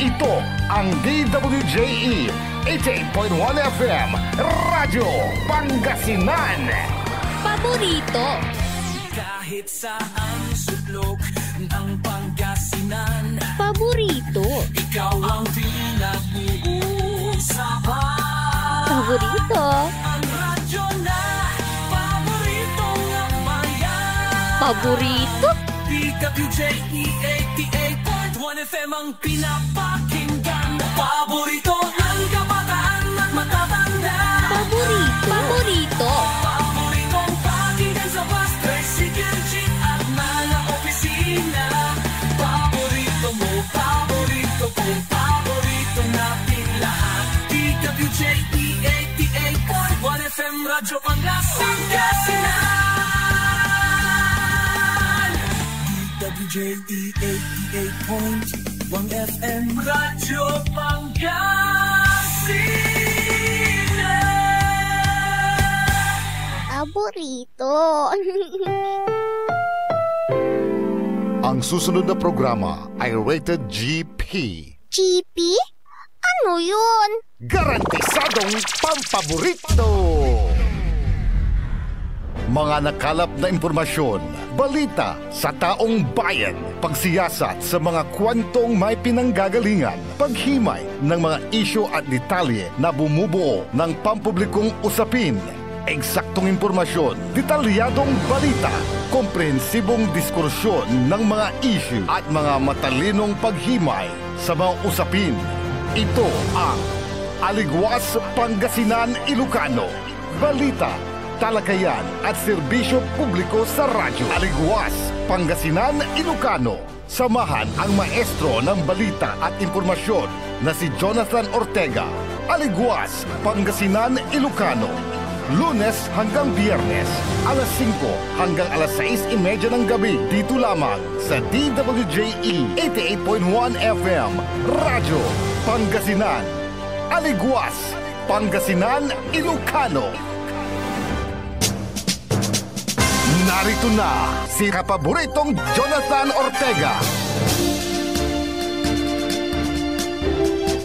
Ito ang DWJE 88.1 FM Radyo Pangasinan. Paborito. Kahit saan sulok ng Pangasinan, Paborito. ikaw ang pinag-uusapan. Paborito. Ang radyo na paborito ng bayan. Paborito. DWJE 88.1 FM ang pinapakinggan. Paborito ng kabataan at matatanda. Paborito. Paborito. Paboritong pakinggan sa bus, tricycle, jeep at mga opisina. Paborito mo, paborito ko, paborito natin lahat. DWJE 88.1 FM Radyo Pangasinan. DWJE 88.1 FM Radyo Pangasinan. Paborito. Ang susunod na programa ay rated GP. GP? Ano yun? Garantisadong pampaborito. Mga nakalap na impormasyon, balita sa taong bayan, pagsiyasat sa mga kwentong may pinanggagalingan, paghimay ng mga isyu at detalye na bumubuo ng pampublikong usapin, eksaktong impormasyon, detalyadong balita, komprehensibong diskursyon ng mga isyu at mga matalinong paghimay sa mga usapin. Ito ang Aligwas Pangasinan Ilocano. Balita, talakayan at serbisyo publiko sa radyo. Aligwas Pangasinan Ilocano. Samahan ang maestro ng balita at impormasyon na si Jonathan Ortega. Aligwas Pangasinan Ilocano. Lunes hanggang Biyernes, alas 5 hanggang alas 6:30 ng gabi. Dito lamang sa DWJE 88.1 FM Radyo Pangasinan. Aligwas Pangasinan Ilocano. Narito na si kapaboritong Jonathan Ortega.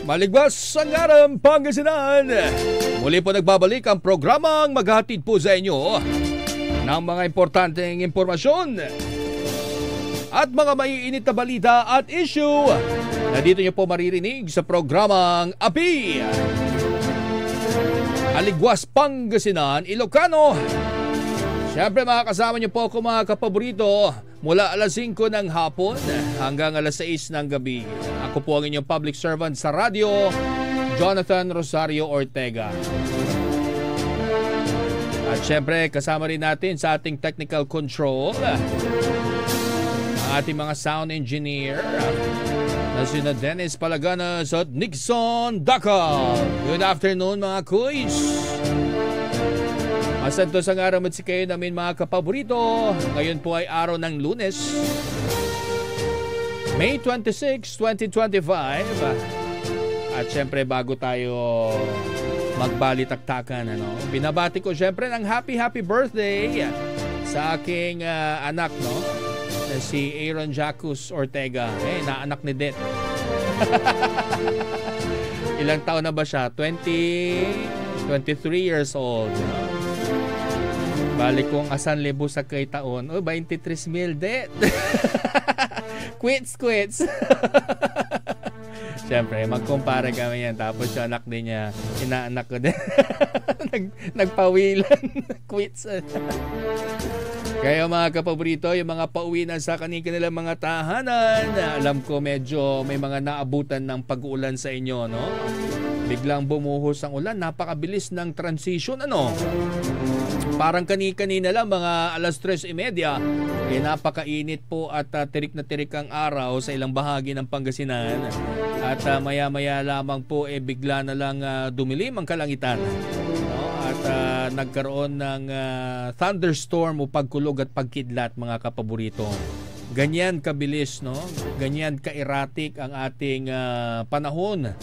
Maligwas ang aram Pangasinan. Muli po nagbabalik ang programang maghahatid po sa inyo ng mga importanteng impormasyon at mga maiinit na balita at issue na dito nyo po maririnig sa programang API Aligwas Pangasinan Ilocano. Siyempre makakasama nyo po ako mga kapaborito mula alas 5 ng hapon hanggang alas 6 ng gabi. Ako po ang inyong public servant sa radyo, Jonathan Rosario Ortega. At siyempre kasama rin natin sa ating technical control ang ating mga sound engineer na sina Dennis Palaganas at Nixon Dakal. Good afternoon mga kuys. Masantos ang araw at kayo namin mga kapaborito. Ngayon po ay araw ng Lunes, May 26, 2025. At syempre bago tayo magbalitaktakan, binabati ko syempre ng happy birthday sa aking anak, na si Aaron Jacus Ortega. Naanak ni Det. Ilang taon na ba siya? 23 years old. Balik kong asan libo sa kay taon. 23,000 Det. Quits. Siyempre, magkumpara kami yan. Tapos yung anak din niya, inaanak ko din. Nagpawilan. Quits. Kaya mga kapaborito, yung mga pauwi na sa kanilang mga tahanan, alam ko medyo may mga naabutan ng pag-uulan sa inyo, no? Biglang bumuhos ang ulan, napakabilis ng transition, Parang kanina lang, mga alas 3:30, napakainit po at tirik na tirik ang araw sa ilang bahagi ng Pangasinan. At maya-maya lamang po, bigla na lang dumilim ang kalangitan. At nagkaroon ng thunderstorm o pagkulog at pagkidlat mga kapaborito. Ganyan kabilis, ganyan ka-erratic ang ating panahon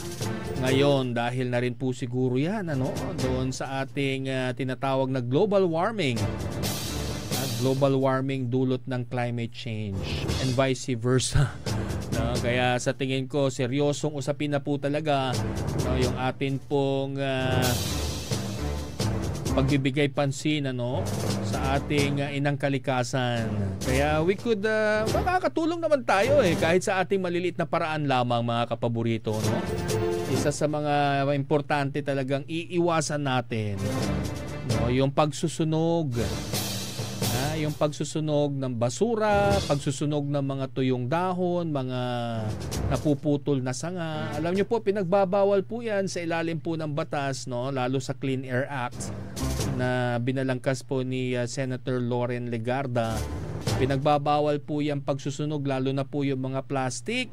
ngayon dahil na rin po siguro yan doon sa ating tinatawag na global warming. Global warming dulot ng climate change and vice versa. No, kaya sa tingin ko seryosong usapin na po talaga, no, yung atin pong pagbibigay pansin sa ating inang kalikasan. Kaya we could makakatulong naman tayo kahit sa ating maliliit na paraan lamang, mga kapaborito, no? Isa sa mga importante talagang iiwasan natin, no, yung pagsusunog. Yung pagsusunog ng basura, pagsusunog ng mga tuyong dahon, mga napuputol na sanga. Alam niyo po, pinagbabawal po 'yan sa ilalim po ng batas, no, lalo sa Clean Air Act na binalangkas po ni Senator Loren Legarda. Pinagbabawal po 'yang pagsusunog, lalo na po yung mga plastic,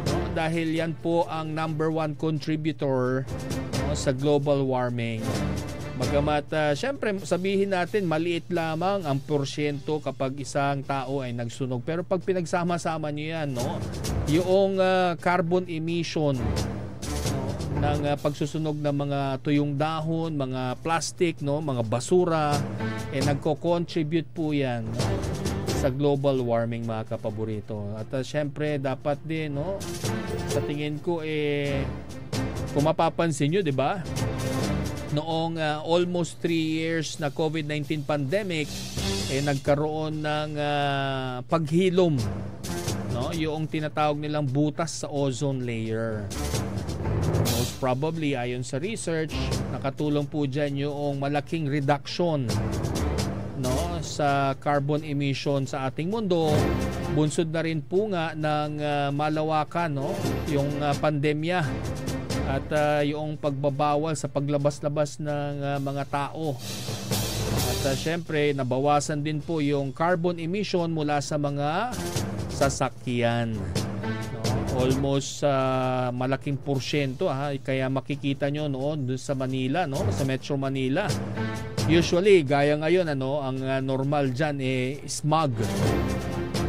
no, dahil yan po ang number 1 contributor, no, sa global warming. Bagamat syempre sabihin natin maliit lamang ang porsyento kapag isang tao ay nagsunog, pero pag pinagsama-sama niyo yan, no, yung carbon emission, no, ng pagsusunog ng mga tuyong dahon, mga plastic, no, mga basura, nagko-contribute po yan, no, sa global warming, mga kapaborito. At syempre dapat din, no, sa tingin ko kung mapapansin niyo, 'di ba? Noong almost 3 years na COVID-19 pandemic, nagkaroon ng paghilom, no, yung tinatawag nilang butas sa ozone layer. Most probably, ayon sa research, nakatulong po dyan yung malaking reduction, no, sa carbon emission sa ating mundo. Bunsod na rin po nga ng malawakan, no, yung pandemya at yung pagbabawal sa paglabas-labas ng mga tao. At syempre, nabawasan din po yung carbon emission mula sa mga sasakyan. No? Almost malaking porsyento, kaya makikita nyo noon doon sa Manila, no, sa Metro Manila. Usually, gaya ngayon, ang normal dyan smog.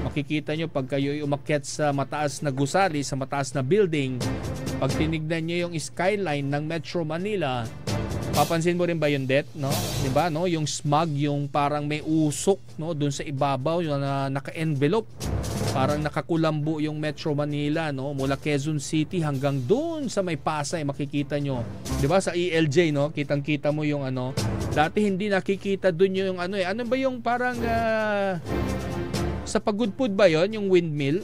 Makikita nyo pag kayo umakyat sa mataas na gusali, sa mataas na building, pag tinignan nyo yung skyline ng Metro Manila, papansin mo rin ba yung no? 'Di ba, no? Yung smog, yung parang may usok, no, doon sa ibabaw, yung naka-envelope. Parang nakakulambo yung Metro Manila, no, mula Quezon City hanggang doon sa may Pasay, makikita nyo. 'Di ba sa ELJ, no? Kitang-kita mo yung dati hindi nakikita doon yung ano ba yung parang sa Pagudpud ba yon, yung windmill?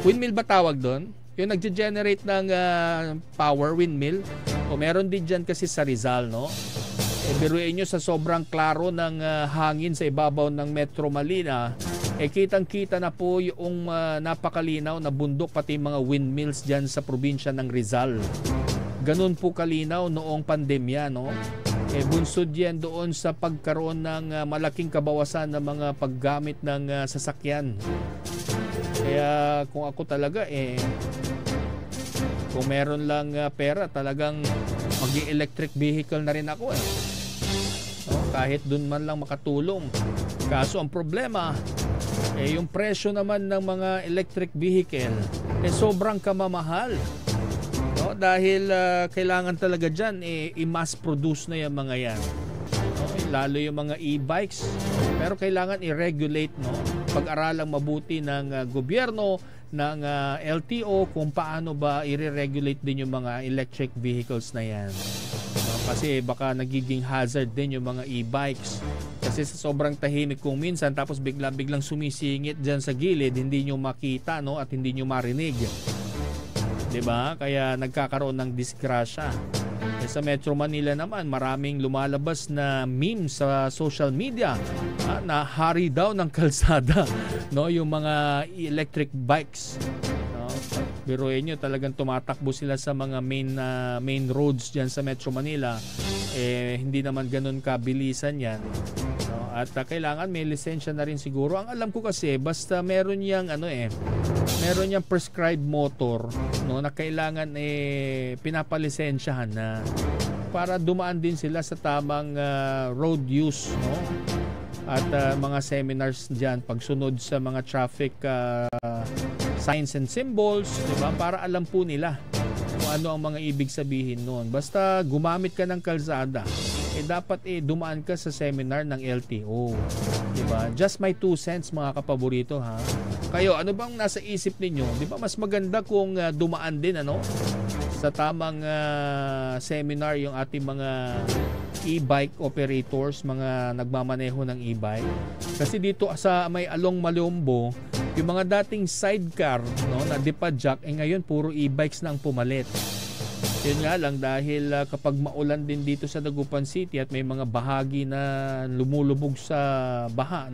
Windmill ba tawag doon? Yung nagge-generate ng power, windmill. O meron din dyan kasi sa Rizal, no? Biruin nyo, sa sobrang klaro ng hangin sa ibabaw ng Metro Manila, kitang-kita na po yung napakalinaw na bundok, pati mga windmills dyan sa probinsya ng Rizal. Ganun po kalinaw noong pandemya, no? Bunsod yan doon sa pagkaroon ng malaking kabawasan ng mga paggamit ng sasakyan. Kaya kung ako talaga kung meron lang pera, talagang mag-electric vehicle na rin ako no, kahit dun man lang makatulong. Kaso ang problema yung presyo naman ng mga electric vehicle sobrang kamamahal, no, dahil kailangan talaga dyan i-mass produce na yung mga yan, no? Lalo yung mga e-bikes, pero kailangan i-regulate, no, pag-aralang mabuti ng gobyerno, ng LTO kung paano ba i-regulate din yung mga electric vehicles na yan, no? Kasi baka nagiging hazard din yung mga e-bikes, kasi sa sobrang tahimik kung minsan, tapos biglang sumisingit dyan sa gilid, hindi nyo makita, no, at hindi nyo marinig, diba? Kaya nagkakaroon ng disgrasya. Sa Metro Manila naman, maraming lumalabas na memes sa social media na hari daw ng kalsada, no, yung mga electric bikes, no? Biruin nyo, talagang tumatakbo sila sa mga main roads dyan sa Metro Manila. Hindi naman ganun kabilisan yan, no? At kailangan may lisensya na rin siguro. Ang alam ko kasi, basta meron yang meron yang prescribed motor, no, na kailangan pinapalisensyahan na para dumaan din sila sa tamang road use, no? At mga seminars diyan, pagsunod sa mga traffic signs and symbols, di ba? Para alam po nila kung ano ang mga ibig sabihin noon. Basta gumamit ka ng kalsada, dapat dumaan ka sa seminar ng LTO, di ba? Just my 2 cents, mga kapaborito, ha. Kayo, ano bang nasa isip ninyo? Di ba mas maganda kung dumaan din sa tamang seminar yung ating mga e-bike operators, mga nagmamaneho ng e-bike. Kasi dito sa may Along Malombo, yung mga dating sidecar na dipadjak, ngayon puro e-bikes na ang pumalit. Yun nga lang dahil kapag maulan din dito sa Dagupan City at may mga bahagi na lumulubog sa baha,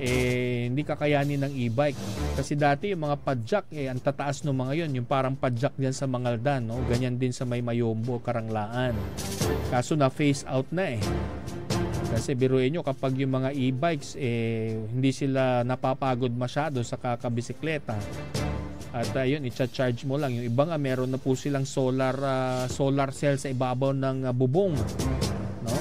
hindi kakayanin ng e-bike. Kasi dati yung mga padjak, ang tataas ng mga yun, yung parang padjak dyan sa Mangaldan, ganyan din sa may Mayombo, Karanglaan. Kaso na phase out na Kasi biruin nyo, kapag yung mga e-bikes, hindi sila napapagod masyado sa kakabisikleta. At yun, i-charge mo lang. Yung iba nga, meron na po silang solar cell sa ibabaw ng bubong.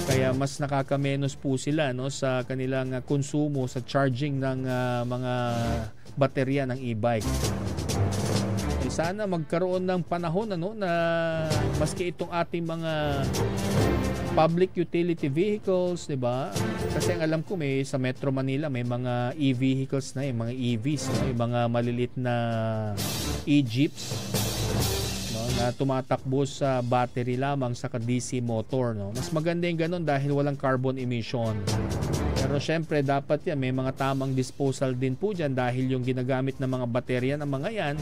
Kaya mas nakakamenos po sila sa kanilang konsumo sa charging ng mga baterya ng e-bike. Sana magkaroon ng panahon na maski itong ating mga public utility vehicles, 'di ba? Kasi ang alam ko sa Metro Manila may mga e-vehicles na, mga EVs, yung mga malilit na e-jeeps na tumatakbo sa battery lamang sa DC motor. Mas maganda yung ganun dahil walang carbon emission. Pero syempre dapat yan, may mga tamang disposal din po dyan dahil yung ginagamit na mga baterya ng mga yan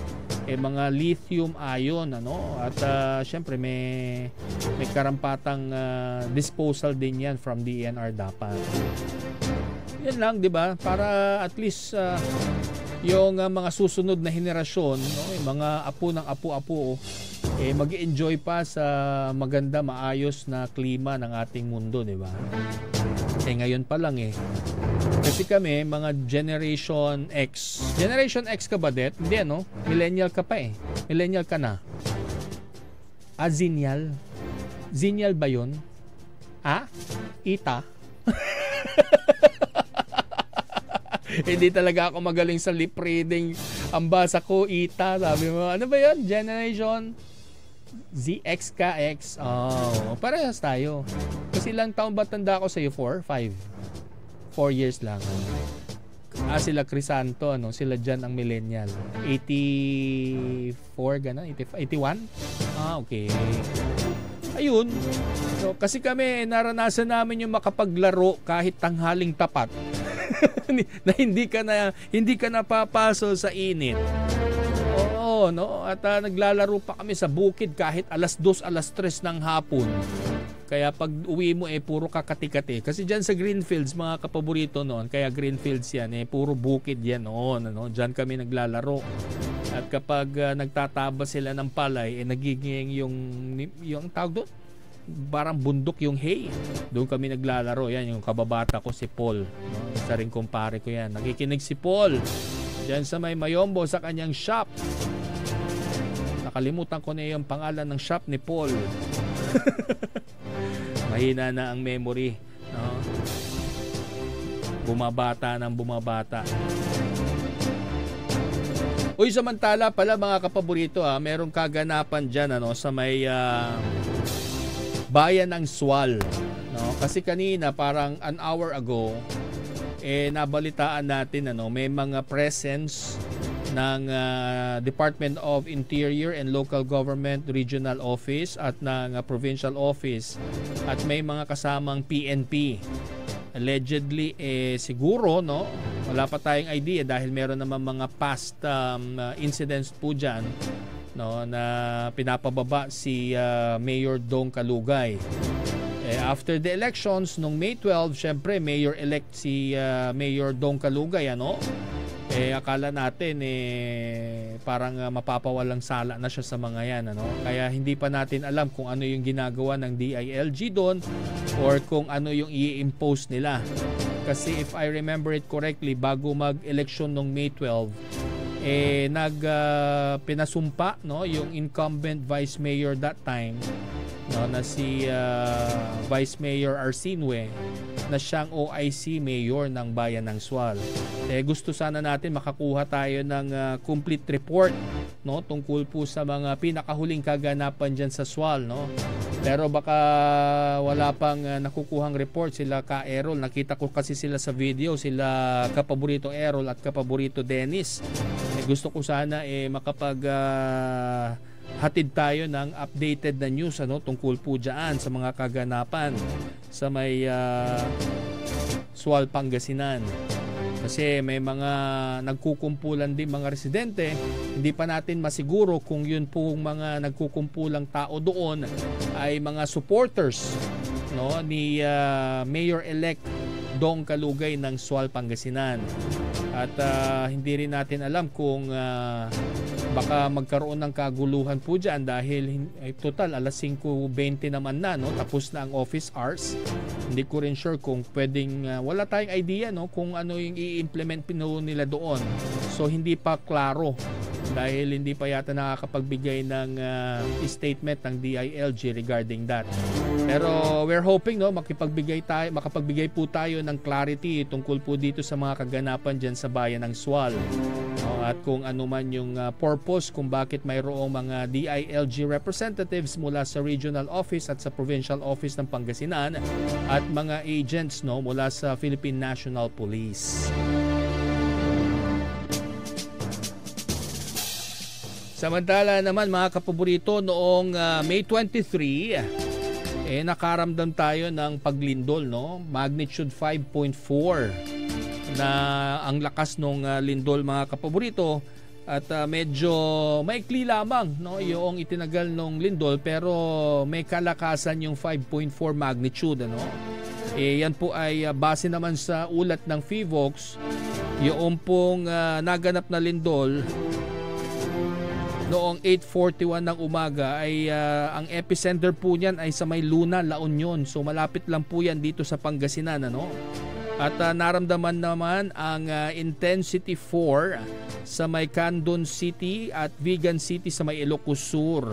mga lithium ion at syempre may karampatang disposal din yan from DENR dapat. Yan lang, di ba? Para at least yung mga susunod na henerasyon, yung mga apo ng apo-apo mag-enjoy pa sa maganda, maayos na klima ng ating mundo, di ba? Ngayon pa lang Kasi kami, mga Generation X. Generation X ka ba, Det? Hindi, Millennial ka pa Millennial ka na. Zenial? Zenial ba yun? Ita? Hindi talaga ako magaling sa lip reading. Ang basa ko, Ita. Sabi mo, ano ba yun? Generation ZXKX. Parehas tayo. Kasi ilang taon ba tanda ako sa'yo? 4? 5? 4 years lang. Sila Crisanto, sila dyan ang millennial. 84, gano'n? 81? Okay. Ayun. So, kasi kami, naranasan namin yung makapaglaro kahit tanghaling tapat. na hindi ka napapaso sa init. At naglalaro pa kami sa bukid kahit alas 2, alas 3 ng hapon. Kaya pag uwi mo puro kakati-kati. Kasi dyan sa Greenfields, mga kapaborito noon, kaya Greenfields yan, puro bukid yan noon. Dyan kami naglalaro. At kapag nagtataba sila ng palay, nagiging yung tawag doon, parang bundok yung hay. Doon kami naglalaro. Yan, yung kababata ko si Paul. Isa rin kumpare ko yan. Nakikinig si Paul. Dyan sa may Mayombo, sa kanyang shop. Nakalimutan ko na yung pangalan ng shop ni Paul. Mahina na ang memory. Bumabata ng bumabata. Uy, samantala pala mga kapaborito, merong kaganapan dyan sa may bayan ng Sual. Kasi kanina parang an hour ago nabalitaan natin may mga presence ng Department of Interior and Local Government Regional Office at ng Provincial Office at may mga kasamang PNP. Allegedly siguro wala pa tayong idea dahil meron naman mga past incidents po dyan na pinapababa si Mayor Dong Kalugay. After the elections nung May 12, syempre mayor-elect si Mayor Dong Kalugay akala natin parang mapapawalang sala na siya sa mga yan kaya hindi pa natin alam kung ano yung ginagawa ng DILG doon or kung ano yung i-impose nila. Kasi if I remember it correctly, bago mag-election nung May 12 pinasumpa yung incumbent vice mayor that time na si Vice Mayor Arsinue na siyang OIC Mayor ng Bayan ng Sual. Gusto sana natin makakuha tayo ng complete report, no, tungkol po sa mga pinakahuling kaganapan dyan sa Sual, no. Pero baka wala pang nakukuhang report sila ka Errol. Nakita ko kasi sila sa video, sila kapaborito Errol at kapaborito Dennis. Gusto ko sana makapag hatid tayo ng updated na news, ano, tungkol po dyan sa mga kaganapan sa may Sual, Pangasinan. Kasi may mga nagkukumpulan din mga residente. Hindi pa natin masiguro kung yun pong mga nagkukumpulang tao doon ay mga supporters, no, ni Mayor-elect Dong Kalugay ng Sual, Pangasinan. At hindi rin natin alam kung baka magkaroon ng kaguluhan po dyan dahil total alas 5:20 naman na, no? Tapos na ang office hours. Hindi ko rin sure kung pwedeng wala tayong idea, no, kung ano yung i-implement nila doon. So hindi pa klaro dahil hindi pa yata nakakapagbigay ng statement ng DILG regarding that. Pero we're hoping, no, makapagbigay po tayo ng clarity tungkol po dito sa mga kaganapan dyan sa bayan ng Sual. No, at kung ano man yung purpose kung bakit mayroong mga DILG representatives mula sa regional office at sa provincial office ng Pangasinan at mga agents, no, mula sa Philippine National Police. Samantala naman mga kapaborito, noong May 23, nakaramdam tayo ng paglindol, no? Magnitude 5.4 na ang lakas ng lindol mga kapaborito. At medyo maikli lamang, no, yung itinagal ng lindol, pero may kalakasan yung 5.4 magnitude, ano? Yan po ay base naman sa ulat ng PHIVOLCS. Yung pong naganap na lindol noong 8:41 ng umaga ay ang epicenter po niyan ay sa may Luna, La Union. So malapit lang po yan dito sa Pangasinan, ano? At naramdaman naman ang intensity 4 sa may Candon City at Vigan City sa may Ilocos Sur.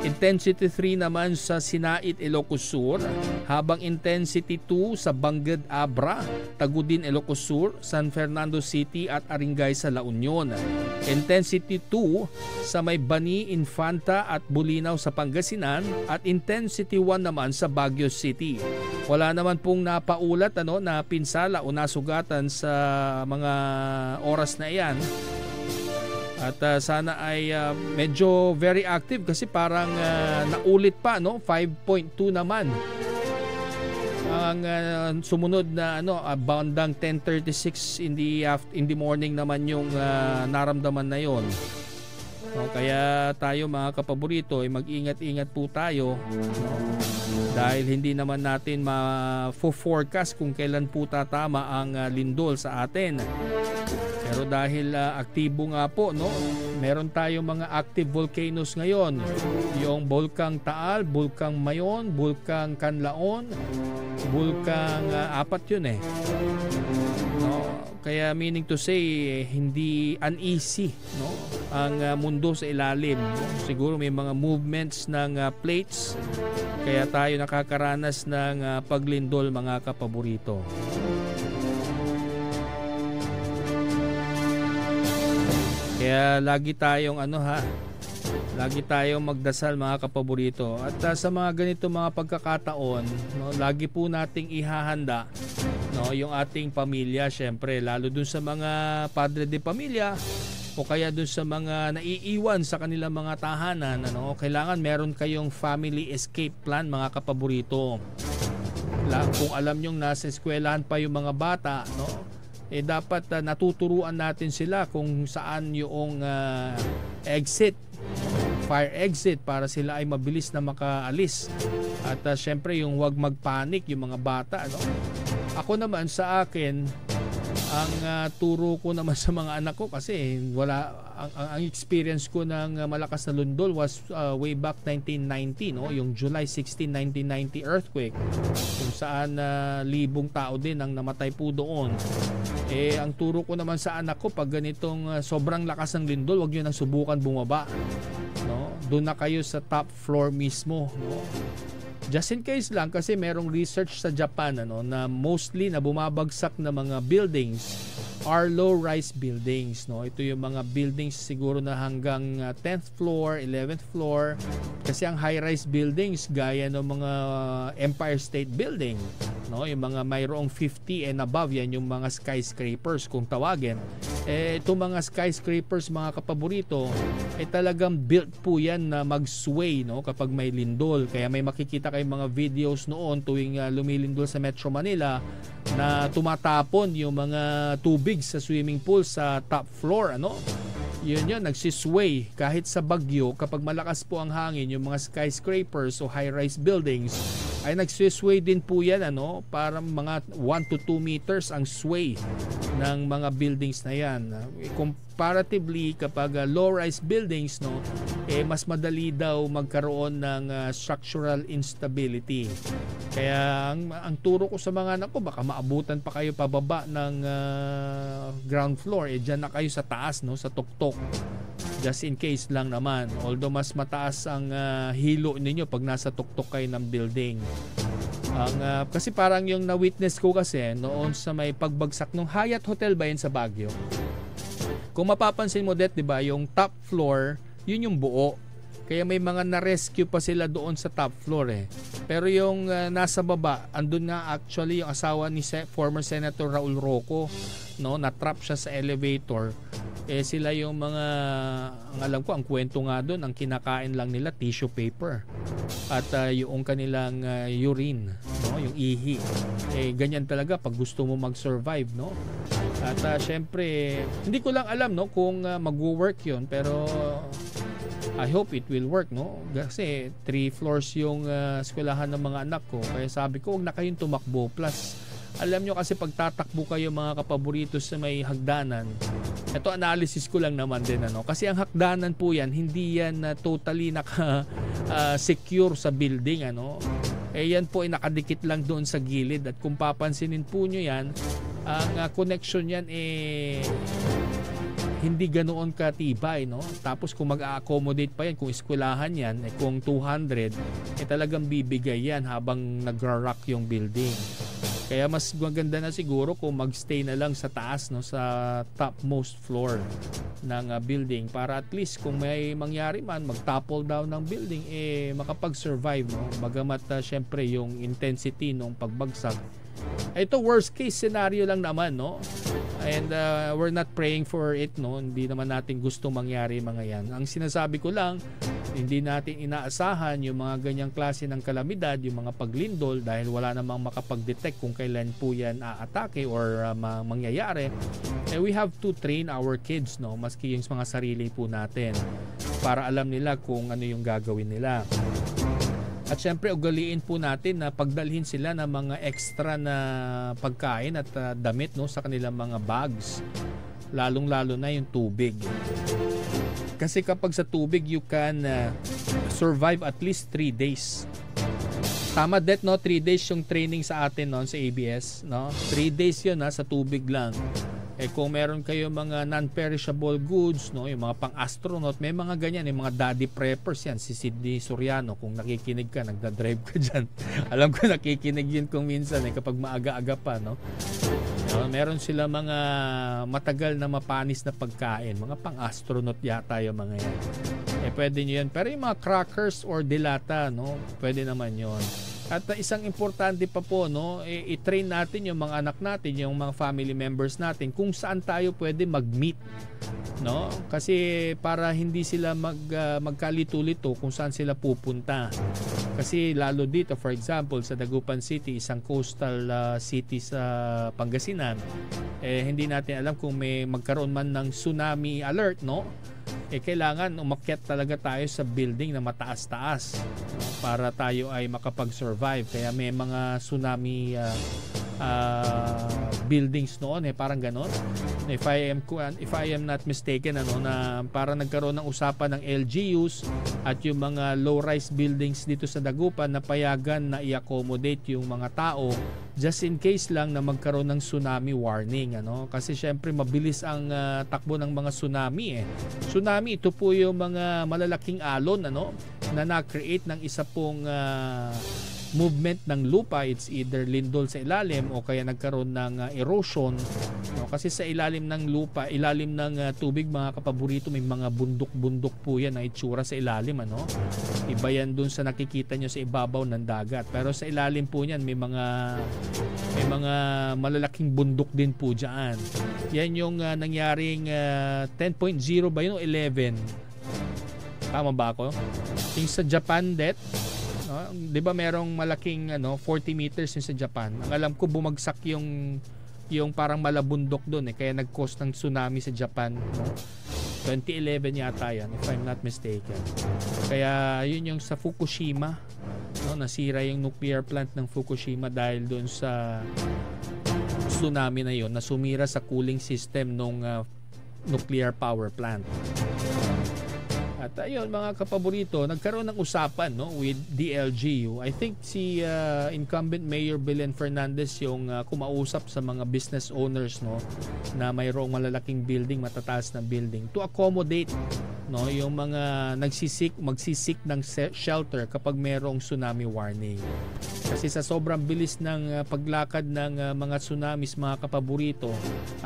Intensity 3 naman sa Sinait, Ilocos Sur, habang intensity 2 sa Bangged, Abra, Tagudin, Ilocos Sur, San Fernando City at Aringay sa La Union. Intensity 2 sa may Bani, Infanta at Bulinaw sa Pangasinan at intensity 1 naman sa Baguio City. Wala naman pong napaulat, ano, na pinsala o nasugatan sa mga oras na iyan. At sana ay medyo very active kasi parang naulit pa, no, 5.2 naman. Ang sumunod na bandang 10:36 in the morning naman yung naramdaman na yon. No, kaya tayo mga kapaborito ay mag-ingat-ingat po tayo, no, dahil hindi naman natin ma-forecast kung kailan po tatama ang lindol sa atin. Pero dahil aktibo nga po, no, meron tayong mga active volcanoes ngayon. Yung Bulkang Taal, Bulkang Mayon, Bulkang Canlaon, Bulkang apat yun eh. No, kaya meaning to say, hindi uneasy, no, ang mundo sa ilalim. No? Siguro may mga movements ng plates, kaya tayo nakakaranas ng paglindol mga kapaborito. Kaya lagi tayong lagi tayong magdasal mga kapaborito. At sa mga ganito mga pagkakataon, no, lagi po nating ihahanda, no, yung ating pamilya, syempre, lalo dun sa mga padre de pamilya o kaya dun sa mga naiiwan sa kanilang mga tahanan, ano, kailangan meron kayong family escape plan mga kapaborito. Kung alam nyo nasa eskwelahan pa yung mga bata, no, dapat natuturuan natin sila kung saan yung exit, fire exit, para sila ay mabilis na makaalis. At syempre yung huwag magpanik yung mga bata, no? Ako naman sa akin, ang turo ko naman sa mga anak ko, kasi ang experience ko ng malakas na lindol was way back 1990, no, yung July 16, 1990 earthquake, kung saan libong tao din ang namatay po doon. Ang turo ko naman sa anak ko, pag ganitong sobrang lakas ng lindol, wag niyo nang subukan bumaba, no? Doon na kayo sa top floor mismo, no? Just in case lang, kasi merong research sa Japan na mostly na bumabagsak na mga buildings are low-rise buildings. Ito yung mga buildings siguro na hanggang 10th floor, 11th floor. Kasi ang high-rise buildings gaya ng mga Empire State Building, yung mga mayroong 50 and above, yan yung mga skyscrapers kung tawagin. Itong mga skyscrapers, mga kapaborito, talagang built po yan na mag-sway kapag may lindol. Kaya may makikita kayong mga videos noon tuwing lumilindol sa Metro Manila na tumatapon yung mga tubig sa swimming pool sa top floor. Yun, nagsisway kahit sa bagyo. Kapag malakas po ang hangin, yung mga skyscrapers o high-rise buildings ay nagsisway din po yan, para mga 1 to 2 meters ang sway ng mga buildings na yan. Comparatively, kapag low-rise buildings, mas madali daw magkaroon ng structural instability. Kaya ang turo ko sa mga anak ko, baka maabutan pa kayo pababa ng ground floor, dyan na kayo sa taas, sa tuktok. Just in case lang naman. Although mas mataas ang hilo ninyo pag nasa tuktok kayo ng building. Kasi parang yung na-witness ko kasi noon sa may pagbagsak ng Hyatt Hotel ba yun sa Baguio. Kung mapapansin mo, di ba, yung top floor, yun yung buo. Kaya may mga na-rescue pa sila doon sa top floor Pero yung nasa baba, andun nga actually yung asawa ni former Senator Raul Roco, na-trap siya sa elevator. Sila yung mga, ang alam ko, ang kwento nga doon, ang kinakain lang nila tissue paper at yung kanilang urine, yung ihi. Ganyan talaga pag gusto mo mag-survive, At syempre, hindi ko lang alam kung mag-work yun, pero I hope it will work, Kasi 3 floors yung eskwelahan ng mga anak ko. Kaya sabi ko, huwag na kayong tumakbo. Plus, alam nyo kasi pag tatakbo kayo mga kapaborito sa may hagdanan, ito analysis ko lang naman din, kasi ang hagdanan po yan, hindi yan totally secure sa building, yan po ay nakadikit lang doon sa gilid. At kung papansinin po nyo yan, ang connection yan hindi ganoon katibay, Tapos kung mag-accommodate pa yan, kung eskwelahan yan, kung 200, talagang bibigay yan habang nagra-rock yung building. Kaya mas maganda na siguro kung magstay na lang sa taas, sa topmost floor ng building, para at least kung may mangyari man, mag-topple down ng building, makapag-survive, Bagamat syempre yung intensity ng pagbagsak. Ito worst case scenario lang naman, And we're not praying for it, Hindi naman natin gusto mangyari mga yan. Ang sinasabi ko lang, hindi natin inaasahan yung mga ganyang klase ng kalamidad, yung mga paglindol, dahil wala namang makapag-detect kung kailan po yan aatake or mangyayari. We have to train our kids, maski yung mga sarili po natin, para alam nila kung ano yung gagawin nila. At syempre, ugaliin po natin na pagdalhin sila ng mga extra na pagkain at damit sa kanilang mga bags. Lalong-lalo na yung tubig. Kasi kapag sa tubig, you can survive at least 3 days. Tama, 3 days yung training sa atin noon sa ABS. 3 days yun sa tubig lang. Kung meron kayo mga non-perishable goods, yung mga pang-astronaut, may mga ganyan, yung mga daddy preppers yan. Si Sidney Soriano, kung nakikinig ka, nagda-drive ka dyan. Alam ko nakikinig yun kung minsan, kapag maaga-aga pa, meron sila mga matagal na mapanis na pagkain, mga pang-astronaut yata yung mga yan. Pwede nyo yan. Pero yung mga crackers or dilata, pwede naman yon. At isang importante pa po, i-train natin yung mga anak natin, yung mga family members natin, kung saan tayo pwede mag-meet. Kasi para hindi sila magkalito-lito kung saan sila pupunta. Kasi lalo dito, for example, sa Dagupan City, isang coastal city sa Pangasinan, hindi natin alam kung may magkaroon man ng tsunami alert, kailangan umakyat talaga tayo sa building na mataas-taas para tayo ay makapag-survive. Kaya may mga tsunami buildings noon, parang ganon. If I am not mistaken, na para nagkaroon ng usapan ng LGUs at yung mga low-rise buildings dito sa Dagupan na payagan na i-accommodate yung mga tao just in case lang na magkaroon ng tsunami warning, kasi syempre mabilis ang takbo ng mga tsunami. Tsunami, ito po yung mga malalaking alon, na na-create ng isa pong movement ng lupa, it's either lindol sa ilalim o kaya nagkaroon ng erosion, no? Kasi sa ilalim ng lupa, ilalim ng tubig mga kapaborito, may mga bundok-bundok po yan na itsura sa ilalim, ano? Iba yan dun sa nakikita nyo sa ibabaw ng dagat, pero sa ilalim po niyan may mga malalaking bundok din po dyan. Yan yung nangyaring 10.0 ba yun o 11? Tama ba ako? Yung sa Japan det, no? 'Di ba merong malaking 40 meters yung sa Japan. Ang alam ko bumagsak yung parang malabundok doon kaya nag-cause ng tsunami sa Japan, no? 2011 yata yan if I'm not mistaken. Kaya yun yung sa Fukushima, no? Nasira yung nuclear plant ng Fukushima dahil doon sa tsunami na yun na sumira sa cooling system ng nuclear power plant. At ayun mga kapaborito, nagkaroon ng usapan, no, with DLGU. I think si incumbent Mayor Belen Fernandez yung kumausap sa mga business owners, no, na mayroong malalaking building, matataas na building to accommodate, no, yung mga magsisik ng shelter kapag mayroong tsunami warning. Kasi sa sobrang bilis ng paglakad ng mga tsunamis mga kapaborito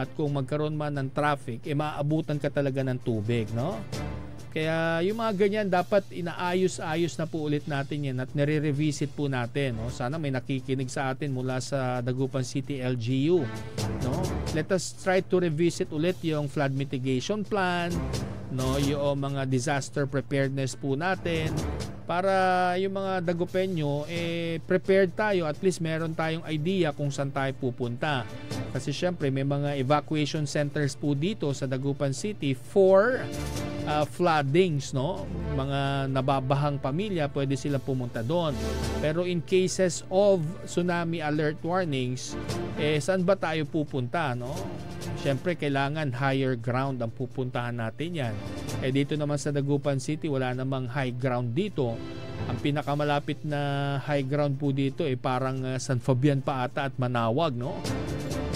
at kung magkaroon man ng traffic, maaabutan ka talaga ng tubig, no? Kaya yung mga ganyan dapat inaayos-ayos na po ulit natin yan at nire-revisit po natin, no? Sana may nakikinig sa atin mula sa Dagupan City LGU, no? Let us try to revisit ulit yung flood mitigation plan, no, yung mga disaster preparedness po natin para yung mga Dagupenyo prepared tayo, at least meron tayong idea kung saan tayo pupunta. Kasi syempre may mga evacuation centers po dito sa Dagupan City for floodings, no? Mga nababahang pamilya, pwede sila pumunta doon. Pero in cases of tsunami alert warnings, saan ba tayo pupunta, no? Siyempre, kailangan higher ground ang pupuntahan natin yan. Dito naman sa Dagupan City, wala namang high ground dito. Ang pinakamalapit na high ground po dito parang San Fabian pa ata at Manawag, no?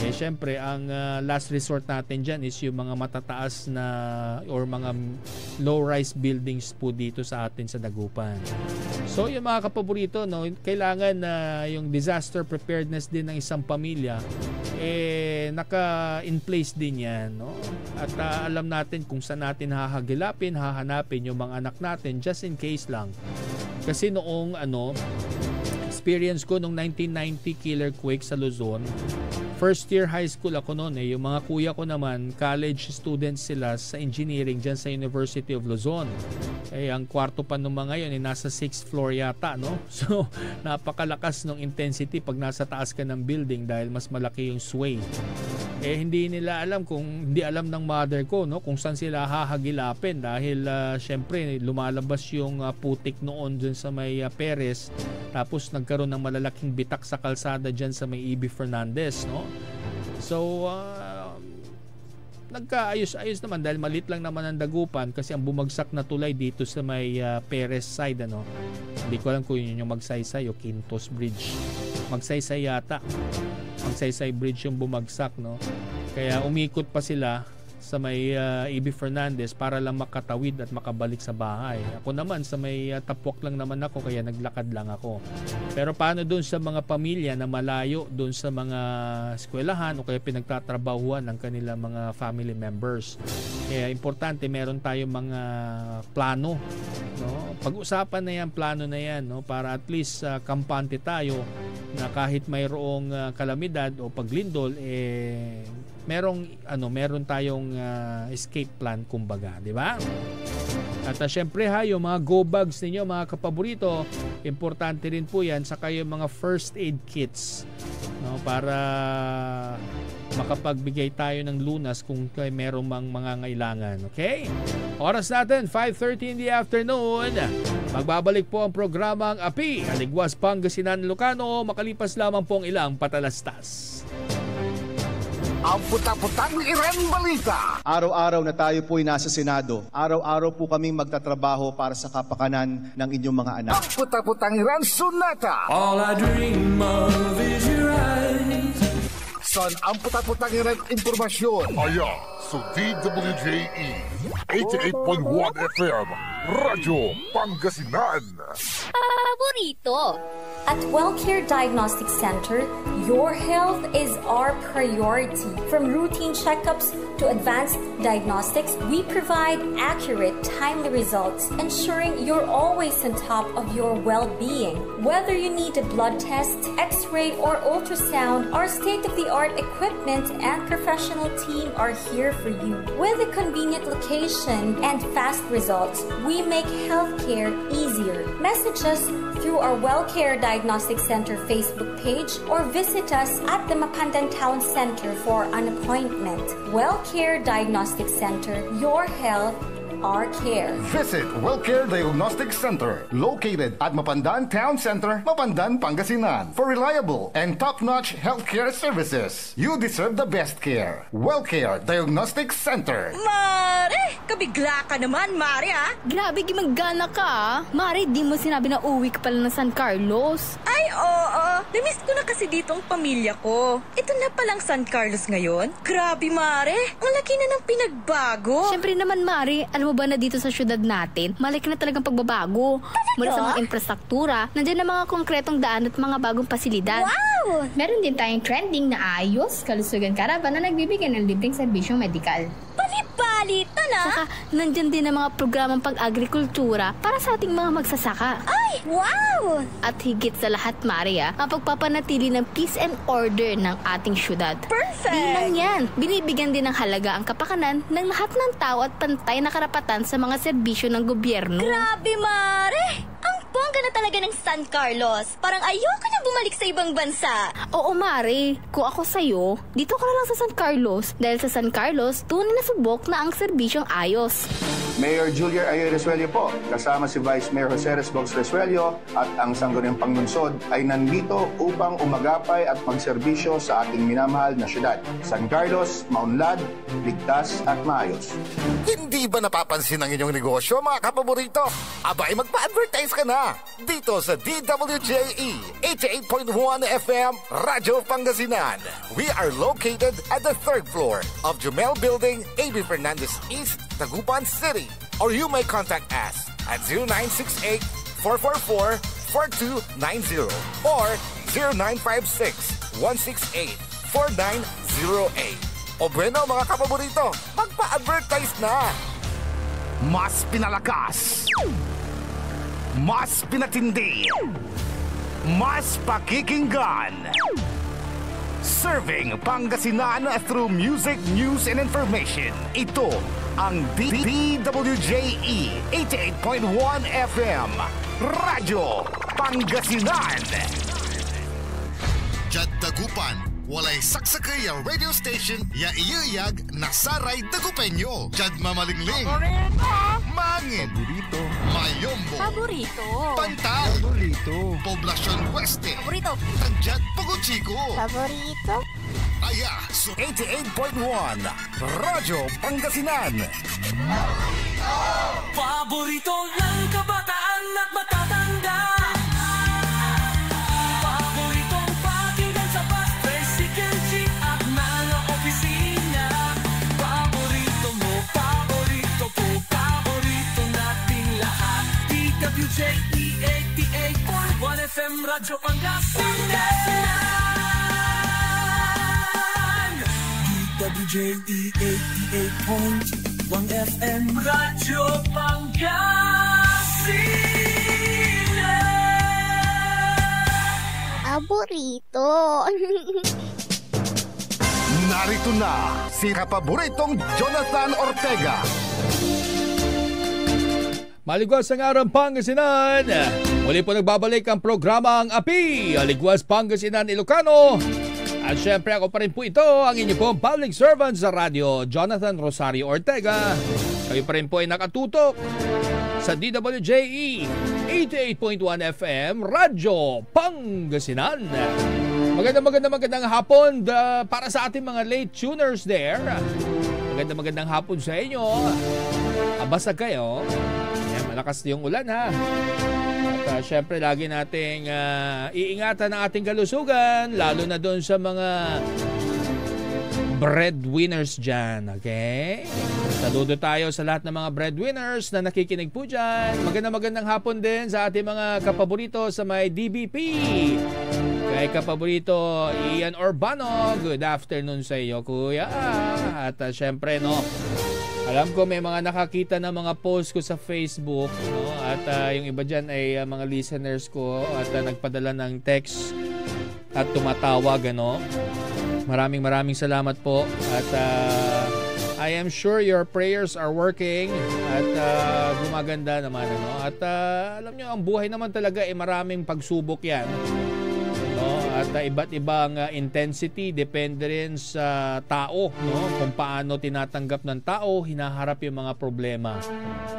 Siyempre, ang last resort natin dyan is yung mga matataas na or mga low-rise buildings po dito sa atin sa Dagupan. So, yung mga kapaborito, no, kailangan na yung disaster preparedness din ng isang pamilya, naka-in place din yan, no? At alam natin kung saan natin hahanapin yung mga anak natin just in case lang. Kasi noong experience ko nung 1990 killer quake sa Luzon, first year high school ako noon yung mga kuya ko naman college students sila sa engineering dyan sa University of Luzon. Ang kwarto pa nung mga yun nasa 6th floor yata, no? So napakalakas ng intensity pag nasa taas ka ng building dahil mas malaki yung sway. Hindi alam ng mother ko, no, kung saan sila hahagilapin dahil syempre lumalabas yung putik noon dyan sa may Perez, tapos nagkaroon ng malalaking bitak sa kalsada dyan sa may E.B. Fernandez, no? So nagkaayos-ayos naman dahil malit lang naman ang Dagupan kasi ang bumagsak na tulay dito sa may Perez side, ano. Hindi ko alam kung yun yung Magsaysay o Quintos Bridge. Magsaysay yata. Magsaysay Bridge yung bumagsak, no. Kaya umikot pa sila sa may E.B. Fernandez para lang makatawid at makabalik sa bahay. Ako naman sa may Tapwak lang naman ako, kaya naglakad lang ako. Pero paano doon sa mga pamilya na malayo doon sa mga eskwelahan o kaya pinagtatrabahuan ng kanilang mga family members? Kaya importante meron tayong mga plano, no? Pag-usapan na yan, plano na yan, no? Para at least kampante tayo na kahit mayroong kalamidad o paglindol, meron tayong escape plan, kumbaga, di ba? At syempre yung mga go bags ninyo mga kapaborito, importante rin po yan, saka yung mga first aid kits, no, para makapagbigay tayo ng lunas kung merong mga ngailangan. Okay? Oras natin 5:30 in the afternoon. Magbabalik po ang programang Api, Aligwas, Pangasinan, Ilocano, makalipas lamang po ang ilang patalastas. Ang puta-putang Iren Balita. Araw-araw na tayo po'y nasa Senado. Araw-araw po kaming magtatrabaho para sa kapakanan ng inyong mga anak. Ang puta-putang Iren Sunata. All I dream of is your eyes. Son, ang puta-putang Iren Impormasyon. Aya sa DWJE 88.1 FM Radyo Pangasinan. Paborito. At WellCare Diagnostic Center, your health is our priority. From routine checkups to advanced diagnostics, we provide accurate, timely results, ensuring you're always on top of your well-being. Whether you need a blood test, x-ray, or ultrasound, our state-of-the-art equipment and professional team are here for you. With a convenient location and fast results, we make healthcare easier. Message us through our WellCare Diagnostic Center Facebook page or visit us at the Mapandan Town Center for an appointment. WellCare Diagnostic Center, your health, our care. Visit WellCare Diagnostic Center, located at Mapandan Town Center, Mapandan, Pangasinan. For reliable and top-notch healthcare services, you deserve the best care. WellCare Diagnostic Center. Mare! Kabigla ka naman, Mare, ha? Grabe, gimanggana ka ah. Mari, di mo sinabi na uwi ka pala ng San Carlos. Ay, oo. Namiss ko na kasi dito ang pamilya ko. Ito na palang San Carlos ngayon. Grabe, Mare. Ang laki na ng pinagbago. Siyempre naman, Mari, alam mo ba na dito sa syudad natin, malaki na talagang pagbabago. Mula sa mga infrastruktura, nandiyan na mga konkretong daan at mga bagong pasilidad. Wow! Meron din tayong trending na ayos, kalusugan karavan na nagbibigay ng libreng serbisyong medikal. Palipalitan, ha? Saka, nandiyan din ang mga programang pag-agrikultura para sa ating mga magsasaka. Ay, wow! At higit sa lahat, Maria, ang pagpapanatili ng peace and order ng ating syudad. Perfect! Di lang yan, binibigyan din ng halaga ang kapakanan ng lahat ng tao at pantay na karapatan sa mga serbisyo ng gobyerno. Grabe, Mare! Ang bongga na talaga ng San Carlos. Parang ayoko na bumalik sa ibang bansa. Oo, Mari. Kung ako sa'yo, dito ka na lang sa San Carlos. Dahil sa San Carlos, tunay na subok na ang serbisyong ayos. Mayor Julia Ayoy Resuello po, kasama si Vice Mayor Jose Resbox Resuello at ang Sangguniang Panglungsod ay nandito upang umagapay at magserbisyo sa ating minamahal na syudad. San Carlos, maunlad, ligtas at maayos. Hindi ba napapansin ang inyong negosyo, mga kapaborito? Abay, magpa-advertise ka na dito sa DWJE 88.1 FM Radyo Pangasinan. We are located at the 3rd floor of Jumel Building, A.B. Fernandez East, Tagupan City. Or you may contact us at 0968-444-4290 or 0956-168-4908. O bueno, mga kapaborito, magpa-advertise na! Mas pinalakas, mas pinatindi, mas pakikinggan. Serving Pangasinan through music, news, and information. Ito ang DWJE 88.1 FM Radyo Pangasinan. Jad Dagupan, walay saksakay ang radio station ya iyayag na saray Dagupenyo. Jad Mamalingling, Mangin, Paborito, Mayombo, Paborito. Pantal, Paborito, Poblacion Oeste, Paborito. Tanjat, Puguchico, Paborito. Aya, so 88.1 Radyo Pangasinan. Paborito ng kabataan at matatanda. Paboritong pakinggan sa bus, tricycle, jeep at mga opisina. Paborito mo, paborito ko, paborito nating lahat. DWJE 88.1 FM Radyo Pangasinan. DWJE 88.1 FM Radyo Pangasinan. Paborito. Narito na si kapaboritong Jonathan Ortega. Maligwas ang araw Pangasinan. Muli po nagbabalik ang programang API, Aligwas Pangasinan Ilocano. At syempre ako pa rin po ito, ang inyo pong public servant sa radyo, Jonathan Rosario Ortega. Kayo pa rin po ay nakatutok sa DWJE 88.1 FM Radyo Pangasinan. Magandang hapon para sa ating mga late tuners there. Magandang hapon sa inyo. Basta kayo. Ayan, malakas yung ulan ha. At syempre lagi nating iingatan ang ating kalusugan, lalo na doon sa mga breadwinners dyan, okay? Saludo tayo sa lahat ng mga breadwinners na nakikinig po dyan. Magandang hapon din sa ating mga kapaborito sa may DBP. Kay kapaborito Ian Urbano, good afternoon sa iyo, kuya. At syempre, no, alam ko may mga nakakita na mga post ko sa Facebook, no? At yung iba dyan ay mga listeners ko at nagpadala ng text at tumatawag, ano. Maraming salamat po at I am sure your prayers are working at gumaganda naman, ano. At alam nyo, ang buhay naman talaga ay maraming pagsubok yan, no? At iba't ibang intensity depende rin sa tao, no? Kung paano tinatanggap ng tao hinaharap yung mga problema.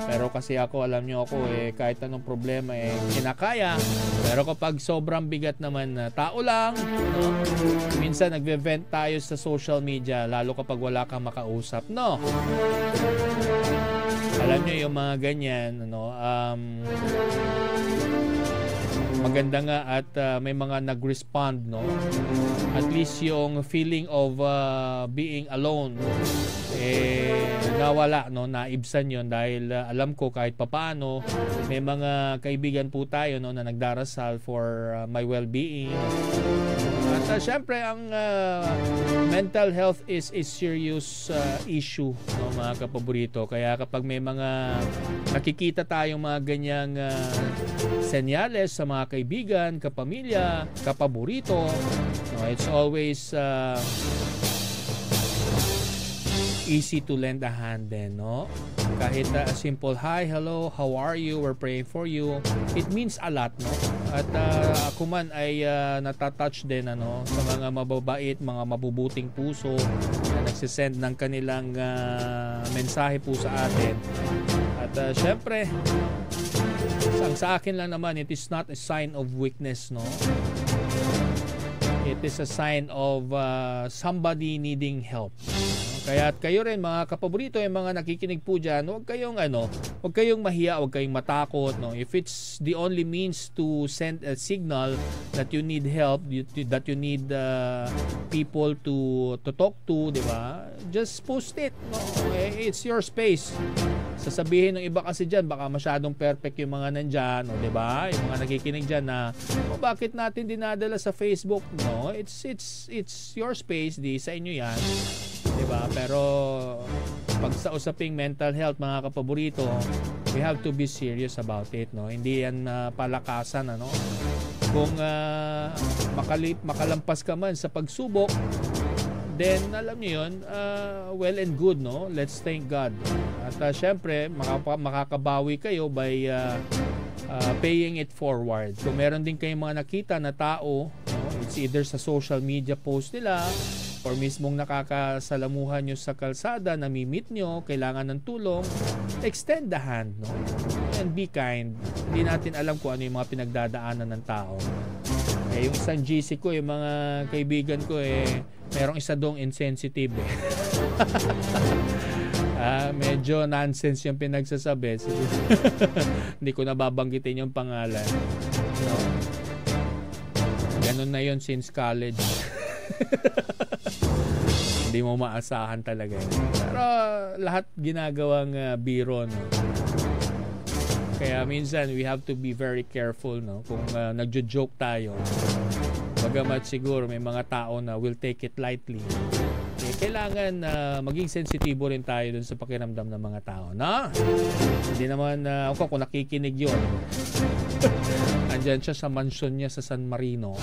Pero kasi ako, alam nyo ako, kahit anong problema kinakaya. Pero kapag sobrang bigat naman na tao lang, no? Minsan nagve-vent tayo sa social media, lalo kapag wala kang makausap, no? Alam nyo yung mga ganyan, ano, maganda nga at may mga nag-respond, no? At least yung feeling of being alone nawala, no? Naibsan yon dahil alam ko kahit papaano may mga kaibigan po tayo, no, na nagdarasal for my well-being. At syempre ang mental health is a serious issue, no, mga kapaborito. Kaya kapag may mga nakikita tayong mga ganyang senyales sa mga kaibigan, kapamilya, kapaborito, no, it's always easy to lend a hand din, no? Kahit a simple hi, hello, how are you, we're praying for you, it means a lot, no? At ako man ay natatouch din, ano, sa mga mababait, mga mabubuting puso na nagsisend ng kanilang mensahe po sa atin. At syempre, sa akin lang naman, it is not a sign of weakness, no? It is a sign of somebody needing help. Kaya kayo rin mga kapaborito, yung mga nakikinig po dyan, huwag kayong mahiya, huwag kayong matakot, no? If it's the only means to send a signal that you need help, that you need people to talk to, di ba? Just post it, no? It's your space. Sasabihin ng iba kasi dyan, baka masyadong perfect yung mga nandyan, no? Di ba? Yung mga nakikinig dyan na, bakit natin dinadala sa Facebook? No, it's your space, di sa inyo yan. Diba? Pero pag sa usaping mental health, mga kapaborito, we have to be serious about it, no? Hindi yan palakasan, ano? Kung makalampas ka man sa pagsubok, then alam niyo yun, well and good, no? Let's thank God. At syempre, makakabawi kayo by paying it forward. Kung meron din kayong mga nakita na tao, no? It's either sa social media post nila or mismong nakakasalamuhan nyo sa kalsada, nami-meet nyo, kailangan ng tulong, extend the hand, no? And be kind. Hindi natin alam kung ano yung mga pinagdadaanan ng tao. Yung isang GC ko, yung mga kaibigan ko, merong isa dong insensitive. Medyo nonsense yung pinagsasabi. Hindi ko nababanggitin yung pangalan. No? Ganun na yun since college. Hindi mo maasahan talaga yun. Pero lahat ginagawang biro, no? Kaya minsan we have to be very careful, no? Kung nagjo-joke tayo, bagamat siguro may mga tao na will take it lightly, kailangan maging sensitibo rin tayo dun sa pakiramdam ng mga tao, no? Hindi naman kung nakikinig yun, andyan siya sa mansion niya sa San Marino.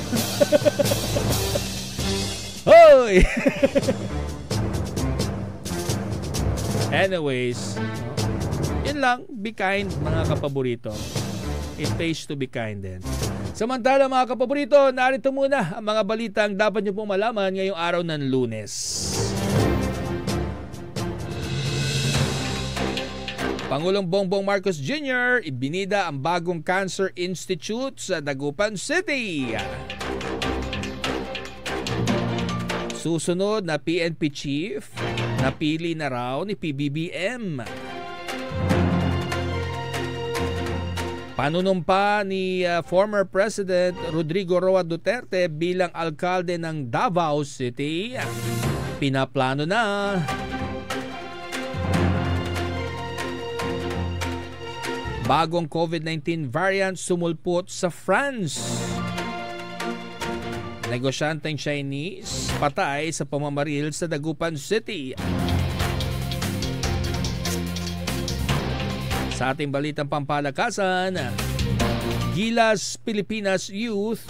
Hoy! Anyways, yun lang, be kind, mga kapaborito. It pays to be kind din. Samantala, mga kapaborito, narito muna ang mga balitang dapat nyo pong malaman ngayong araw ng Lunes. Pangulong Bongbong Marcos Jr. ibinida ang bagong Cancer Institute sa Dagupan City. Susunod na PNP chief, napili na raw ni PBBM. Panunumpa ni former President Rodrigo Roa Duterte bilang alkalde ng Davao City. pinaplano na. Bagong COVID-19 variant sumulpot sa France. Negosyanteng Chinese patay sa pamamaril sa Dagupan City. Sa ating balitang pampalakasan, Gilas Pilipinas Youth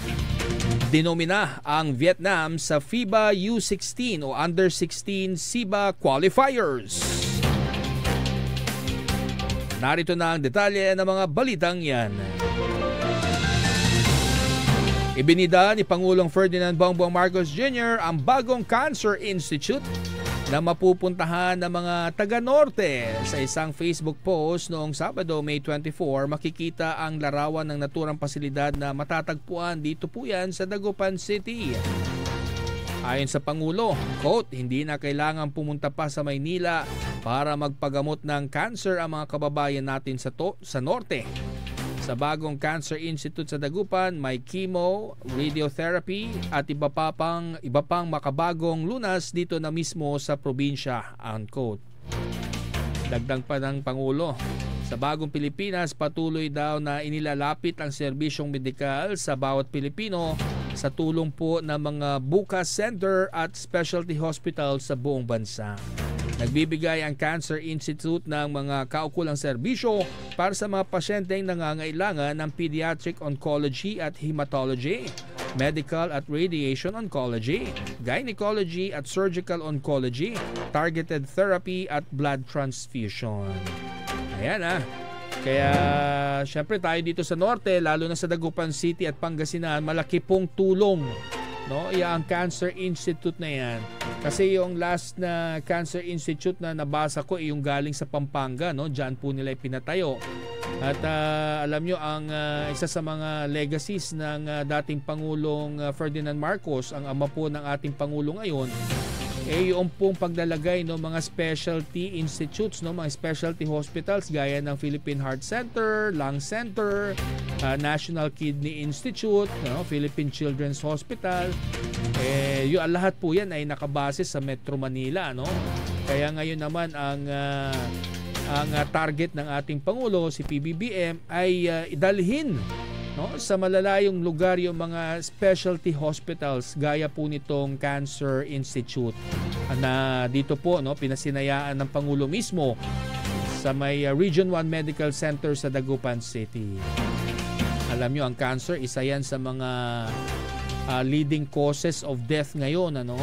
dinomina ang Vietnam sa FIBA U16 o Under-16 SIBA Qualifiers. Narito na ang detalye ng mga balitang yan. Ibinida ni Pangulong Ferdinand Bongbong Marcos Jr. ang bagong Cancer Institute na mapupuntahan ng mga taga-norte. Sa isang Facebook post noong Sabado, May 24, makikita ang larawan ng naturang pasilidad na matatagpuan dito po yan sa Dagupan City. Ayon sa Pangulo, quote, hindi na kailangan pumunta pa sa Maynila para magpagamot ng cancer ang mga kababayan natin sa norte. Sa bagong Cancer Institute sa Dagupan, may chemo, radiotherapy at iba pang makabagong lunas dito na mismo sa probinsya, unquote. Dagdag pa ng Pangulo, sa bagong Pilipinas patuloy daw na inilalapit ang serbisyong medikal sa bawat Pilipino sa tulong po ng mga Bukas Center at Specialty Hospital sa buong bansa. Nagbibigay ang Cancer Institute ng mga kaukulang serbisyo para sa mga pasyenteng nangangailangan ng pediatric oncology at hematology, medical at radiation oncology, gynecology at surgical oncology, targeted therapy at blood transfusion. Ayan Kaya syempre tayo dito sa norte, lalo na sa Dagupan City at Pangasinan, malaki pong tulong, no? Ang Cancer Institute na yan. Kasi yung last na Cancer Institute na nabasa ko yung galing sa Pampanga, no? Diyan po nila ipinatayo. At alam nyo, ang isa sa mga legacies ng dating Pangulong Ferdinand Marcos, ang ama po ng ating Pangulo ngayon, yung pong paglalagay ng mga specialty institutes, no, mga specialty hospitals gaya ng Philippine Heart Center, Lung Center, National Kidney Institute, no, Philippine Children's Hospital. Yung lahat po yan ay nakabase sa Metro Manila, no. Kaya ngayon naman ang target ng ating Pangulo, si PBBM, ay idalhin, no, sa malalayong lugar yung mga specialty hospitals gaya po nitong Cancer Institute na dito po, no, pinasinayaan ng Pangulo mismo sa may Region 1 Medical Center sa Dagupan City. Alam nyo, ang cancer, isa yan sa mga leading causes of death ngayon, ano?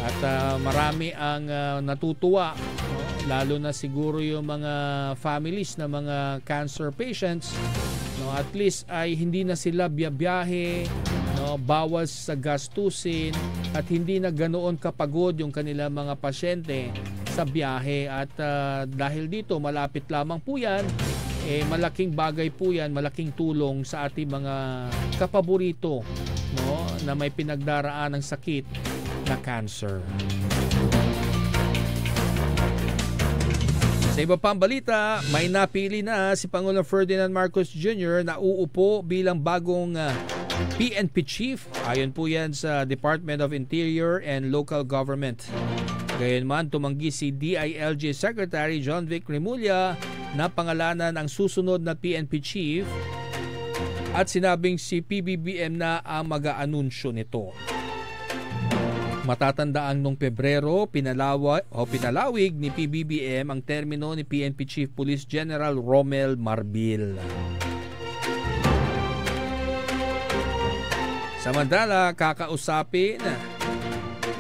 At marami ang natutuwa, no? Lalo na siguro yung mga families na mga cancer patients, no, at least ay hindi na sila biyahe, no, bawas sa gastusin at hindi na ganoon kapagod yung kanilang mga pasyente sa biyahe. At dahil dito malapit lamang po yan, malaking bagay po yan, malaking tulong sa ating mga kapaborito, no, na may pinagdaraan ng sakit na cancer. Sa iba pang balita, may napili na si Pangulong Ferdinand Marcos Jr. na uupo bilang bagong PNP Chief. Ayon po yan sa Department of Interior and Local Government. Gayunman, tumanggi si DILG Secretary John Vic Remulla na pangalanan ang susunod na PNP Chief at sinabing si PBBM na ang mag-aanunsyo nito. Matatandaan noong Pebrero, pinalawig ni PBBM ang termino ni PNP Chief Police General Romel Marbil. Samantala, kakausapin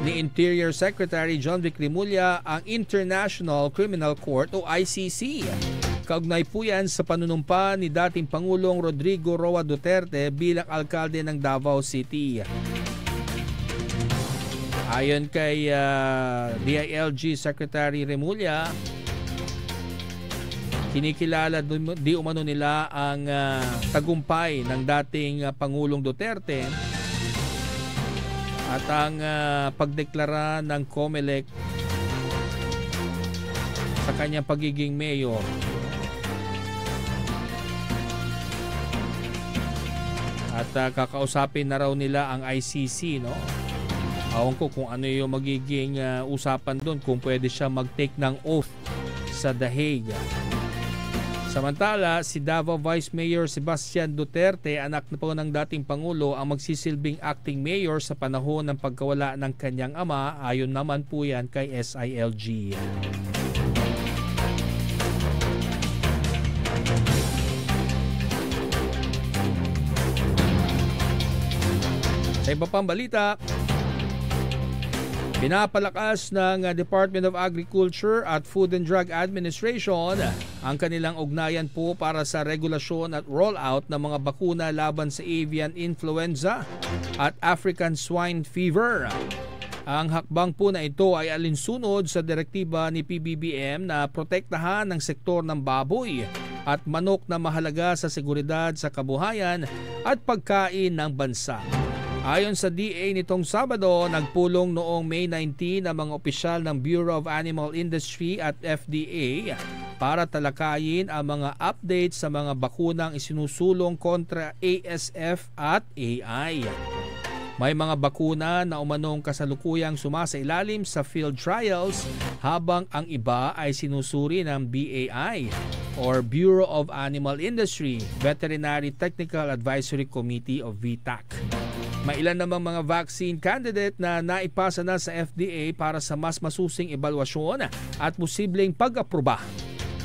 ni Interior Secretary John Vic Remulla ang International Criminal Court o ICC. Kaugnay po yan sa panunumpa ni dating Pangulong Rodrigo Roa Duterte bilang alkalde ng Davao City. Ayon kay DILG Secretary Remulla, kinikilala di umano nila ang tagumpay ng dating Pangulong Duterte at ang pagdeklara ng COMELEC sa kanyang pagiging mayor. At kakausapin na raw nila ang ICC, no? Awan ko kung ano yung magiging usapan doon, kung pwede siya mag-take ng oath sa The Hague. Samantala, si Davao Vice Mayor Sebastian Duterte, anak na po ng dating Pangulo, ang magsisilbing acting mayor sa panahon ng pagkawala ng kanyang ama, ayon naman po yan kay SILG. Sa iba pang balita, pinapalakas ng Department of Agriculture at Food and Drug Administration ang kanilang ugnayan po para sa regulasyon at rollout ng mga bakuna laban sa avian influenza at African swine fever. Ang hakbang po na ito ay alinsunod sa direktiba ni PBBM na protektahan ng sektor ng baboy at manok na mahalaga sa seguridad sa kabuhayan at pagkain ng bansa. Ayon sa DA nitong Sabado, nagpulong noong May 19 ang mga opisyal ng Bureau of Animal Industry at FDA para talakayin ang mga updates sa mga bakunang isinusulong kontra ASF at AI. May mga bakuna na umanong kasalukuyang sumasailalim sa field trials habang ang iba ay sinusuri ng BAI or Bureau of Animal Industry Veterinary Technical Advisory Committee of VTAC. May ilan namang mga vaccine candidate na naipasa na sa FDA para sa mas masusing ebalwasyon at posibleng pag-aproba.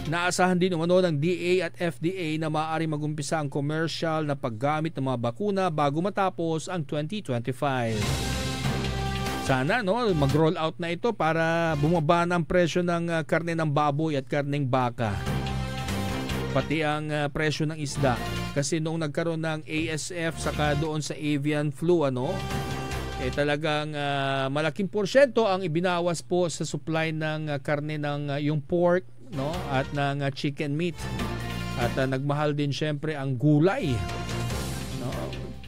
Naasahan din umano ng DA at FDA na maaari magumpisa ang commercial na paggamit ng mga bakuna bago matapos ang 2025. Sana mag-roll out na ito para bumaba na ang presyo ng karne ng baboy at karneng baka. Pati ang presyo ng isda. Kasi noong nagkaroon ng ASF saka doon sa avian flu, talagang malaking porsyento ang ibinawas po sa supply ng karne ng yung pork, at ng chicken meat. At nagmahal din syempre ang gulay.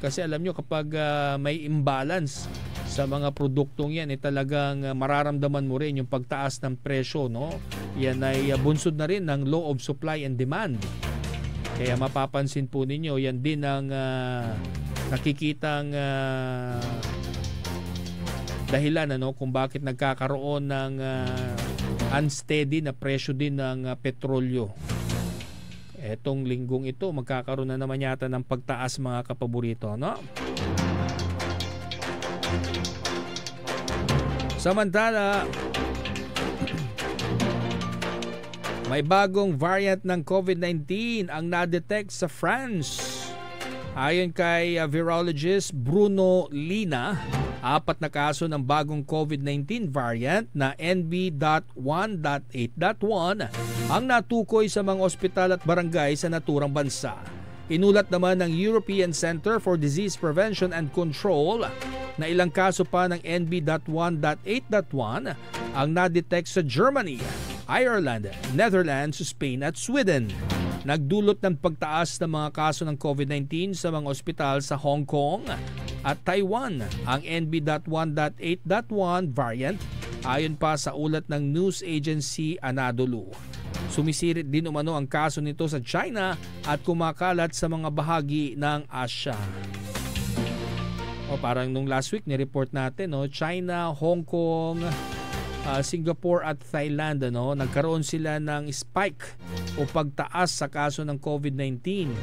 Kasi alam nyo, kapag may imbalance sa mga produktong yan, talagang mararamdaman mo rin yung pagtaas ng presyo. Yan ay bunsod na rin ng law of supply and demand. Kaya mapapansin po ninyo, yan din ang nakikitang dahilan kung bakit nagkakaroon ng unsteady na presyo din ng petrolyo. Etong linggong ito, magkakaroon na naman yata ng pagtaas mga kapaborito. Samantala, may bagong variant ng COVID-19 ang na-detect sa France. Ayon kay virologist Bruno Lina, 4 na kaso ng bagong COVID-19 variant na NB.1.8.1 ang natukoy sa mga ospital at barangay sa naturang bansa. Inulat naman ng European Center for Disease Prevention and Control na ilang kaso pa ng NB.1.8.1 ang na-detect sa Germany, Ireland, Netherlands, Spain at Sweden. Nagdulot ng pagtaas ng mga kaso ng COVID-19 sa mga ospital sa Hong Kong at Taiwan ang NB.1.8.1 variant ayon pa sa ulat ng news agency Anadolu. Sumisirit din umano ang kaso nito sa China at kumakalat sa mga bahagi ng Asia. Parang nung last week ni-report natin, China, Hong Kong, Singapore at Thailand, nagkaroon sila ng spike o pagtaas sa kaso ng COVID-19.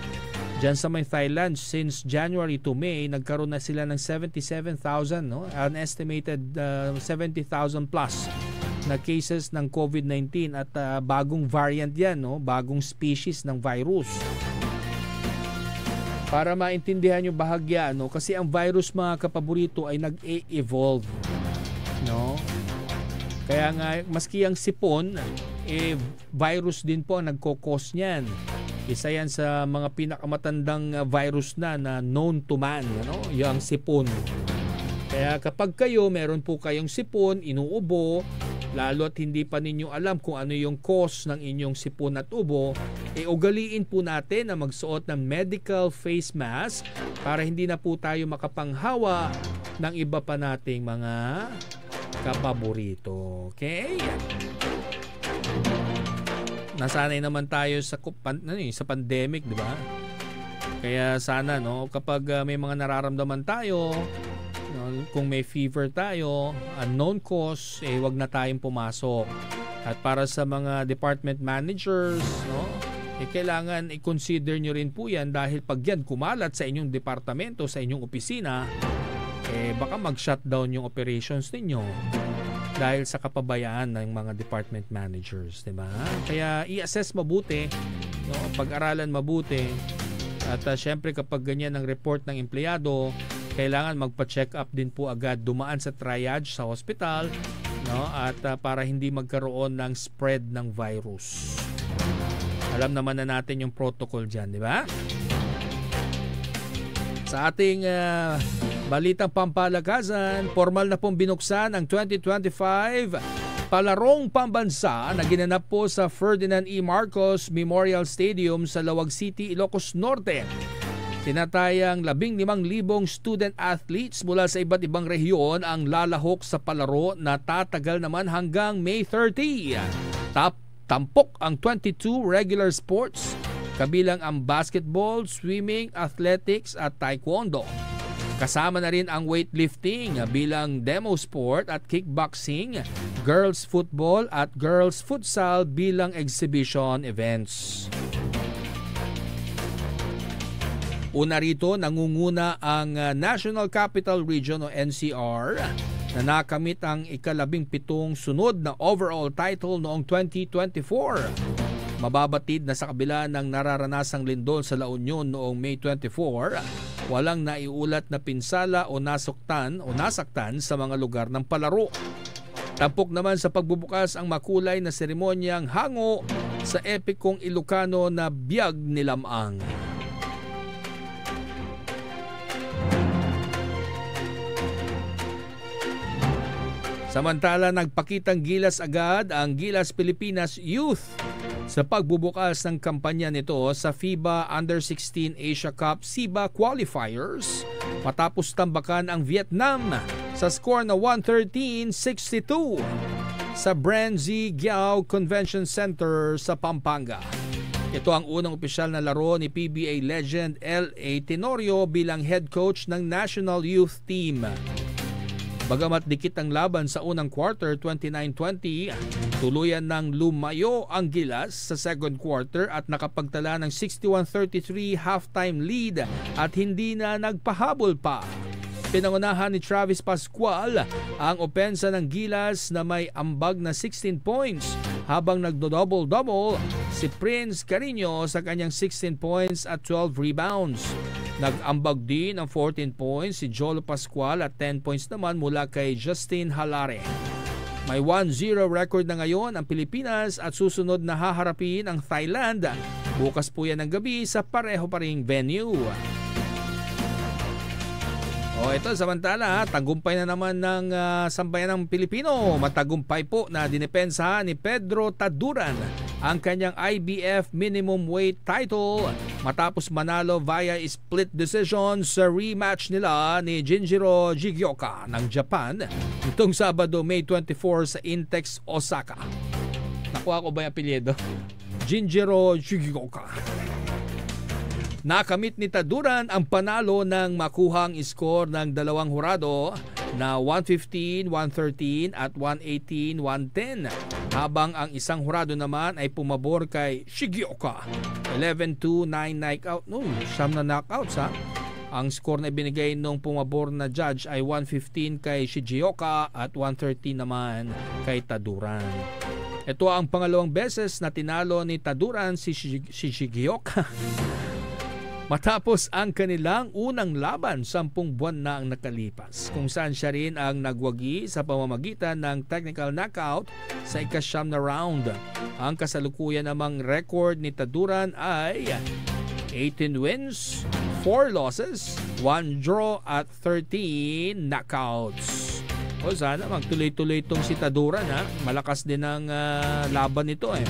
Diyan sa may Thailand, since January to May, nagkaroon na sila ng 77,000, an estimated 70,000 plus na cases ng COVID-19 at bagong variant yan, bagong species ng virus. Para maintindihan yung bahagya, kasi ang virus mga kapaborito ay nag-e-evolve. Kaya nga, maski ang sipon, virus din po ang nagkokos niyan. Isa yan sa mga pinakamatandang virus na known to man, yung sipon. Kaya kapag kayo, meron po kayong sipon, inuubo, lalo at hindi pa ninyo alam kung ano yung cause ng inyong sipon at ubo, ugaliin po natin na magsuot ng medical face mask para hindi na po tayo makapanghawa ng iba pa nating mga kapaborito. Okay? Nasanay naman tayo sa pandemic, di ba? Kaya sana kapag may mga nararamdaman tayo, kung may fever tayo, unknown cause, wag na tayong pumasok. At para sa mga department managers, no, kailangan i-consider nyo rin po yan dahil pag yan kumalat sa inyong departamento, sa inyong opisina, baka mag-shutdown yung operations ninyo dahil sa kapabayaan ng mga department managers, di ba? Kaya i-assess mabuti, no, pag-aralan mabuti. At syempre kapag ganyan ang report ng empleyado, kailangan magpa-check up din po agad, dumaan sa triage sa hospital, no, at para hindi magkaroon ng spread ng virus. Alam naman na natin yung protocol dyan, di ba? Sa ating balitang pampalakasan, formal na pong binuksan ang 2025 Palarong Pambansa na ginanap po sa Ferdinand E. Marcos Memorial Stadium sa Lawag City, Ilocos Norte. Tinatayang 15,000 student athletes mula sa iba't ibang rehiyon ang lalahok sa palaro na tatagal naman hanggang May 30. Tampok ang 22 regular sports, kabilang ang basketball, swimming, athletics at taekwondo. Kasama na rin ang weightlifting bilang demo sport at kickboxing, girls football at girls futsal bilang exhibition events. Una rito, nangunguna ang National Capital Region o NCR na nakamit ang ika-17 sunod na overall title noong 2024. Mababatid na sa kabila ng nararanasang lindol sa La Union noong May 24, walang naiulat na pinsala o nasaktan sa mga lugar ng palaro. Tampok naman sa pagbubukas ang makulay na seremonyang hango sa epikong Ilocano na Biyag ni Lamang. Samantala, nagpakitang gilas agad ang Gilas Pilipinas Youth sa pagbubukas ng kampanya nito sa FIBA Under-16 Asia Cup SIBA Qualifiers matapos tambakan ang Vietnam sa score na 113-62 sa Branzi Giao Convention Center sa Pampanga. Ito ang unang opisyal na laro ni PBA legend L.A. Tenorio bilang head coach ng National Youth Team. Bagamat dikit ang laban sa unang quarter 29-20, tuluyan ng lumayo ang Gilas sa second quarter at nakapagtala ng 61-33 halftime lead at hindi na nagpahabol pa. Pinangunahan ni Travis Pascual ang opensa ng Gilas na may ambag na 16 points habang nagdo-double-double si Prince Carino sa kanyang 16 points at 12 rebounds. Nag-ambag din ng 14 points si Jolo Pascual at 10 points naman mula kay Justin Halare. May 1-0 record na ngayon ang Pilipinas at susunod na haharapin ang Thailand. Bukas po yan ng gabi sa pareho pa ring venue. Ito samantala, tagumpay na naman ng sambayan ng Pilipino. Matagumpay po na dinepensa ni Pedro Taduran ang kanyang IBF minimum weight title matapos manalo via split decision sa rematch nila ni Jinjiro Jigioka ng Japan itong Sabado, May 24 sa Intex Osaka. Nakuha ko ba yung apelyido? Jinjiro Jigioka. Nakamit ni Taduran ang panalo ng makuhang score ng dalawang hurado na 115, 113 at 118, 110. Habang ang isang hurado naman ay pumabor kay Shigioka. 11-2, 9 knockout. Siyam na knockouts ha. Ang score na binigay nung pumabor na judge ay 115 kay Shigioka at 113 naman kay Taduran. Ito ang pangalawang beses na tinalo ni Taduran si Shigioka. Matapos ang kanilang unang laban 10 buwan na ang nakalipas, kung saan siya rin ang nagwagi sa pamamagitan ng technical knockout sa ika-9 na round. Ang kasalukuyan namang record ni Taduran ay 18 wins, 4 losses, 1 draw at 13 knockouts. Sana magtuloy-tuloy itong si Taduran ha. Malakas din ang laban nito eh.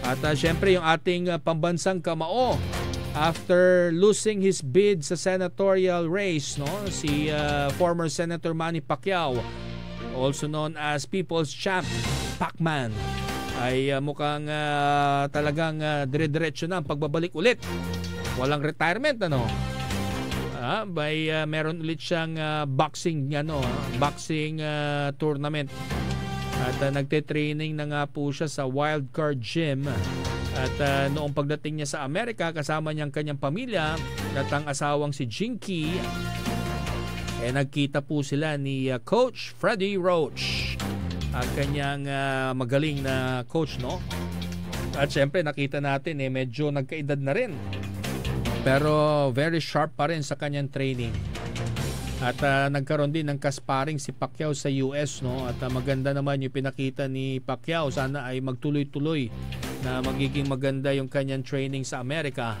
At syempre yung ating pambansang kamao, after losing his bid sa senatorial race, si former Senator Manny Pacquiao, also known as People's Champ, Pacman, ay mukhang talagang dire-diretso na ang pagbabalik ulit. Walang retirement Meron ulit siyang boxing tournament. At nagte-training na nga po siya sa Wildcard Gym. At noong pagdating niya sa Amerika, kasama niyang kanyang pamilya at ang asawang si Jinky, nagkita po sila ni Coach Freddie Roach, ang kanyang magaling na coach, no? At syempre nakita natin medyo nagkaedad na rin, pero very sharp pa rin sa kanyang training. At nagkaroon din ng kasparing si Pacquiao sa US, no? At maganda naman yung pinakita ni Pacquiao. Sana ay magtuloy-tuloy na magiging maganda yung kanyang training sa Amerika.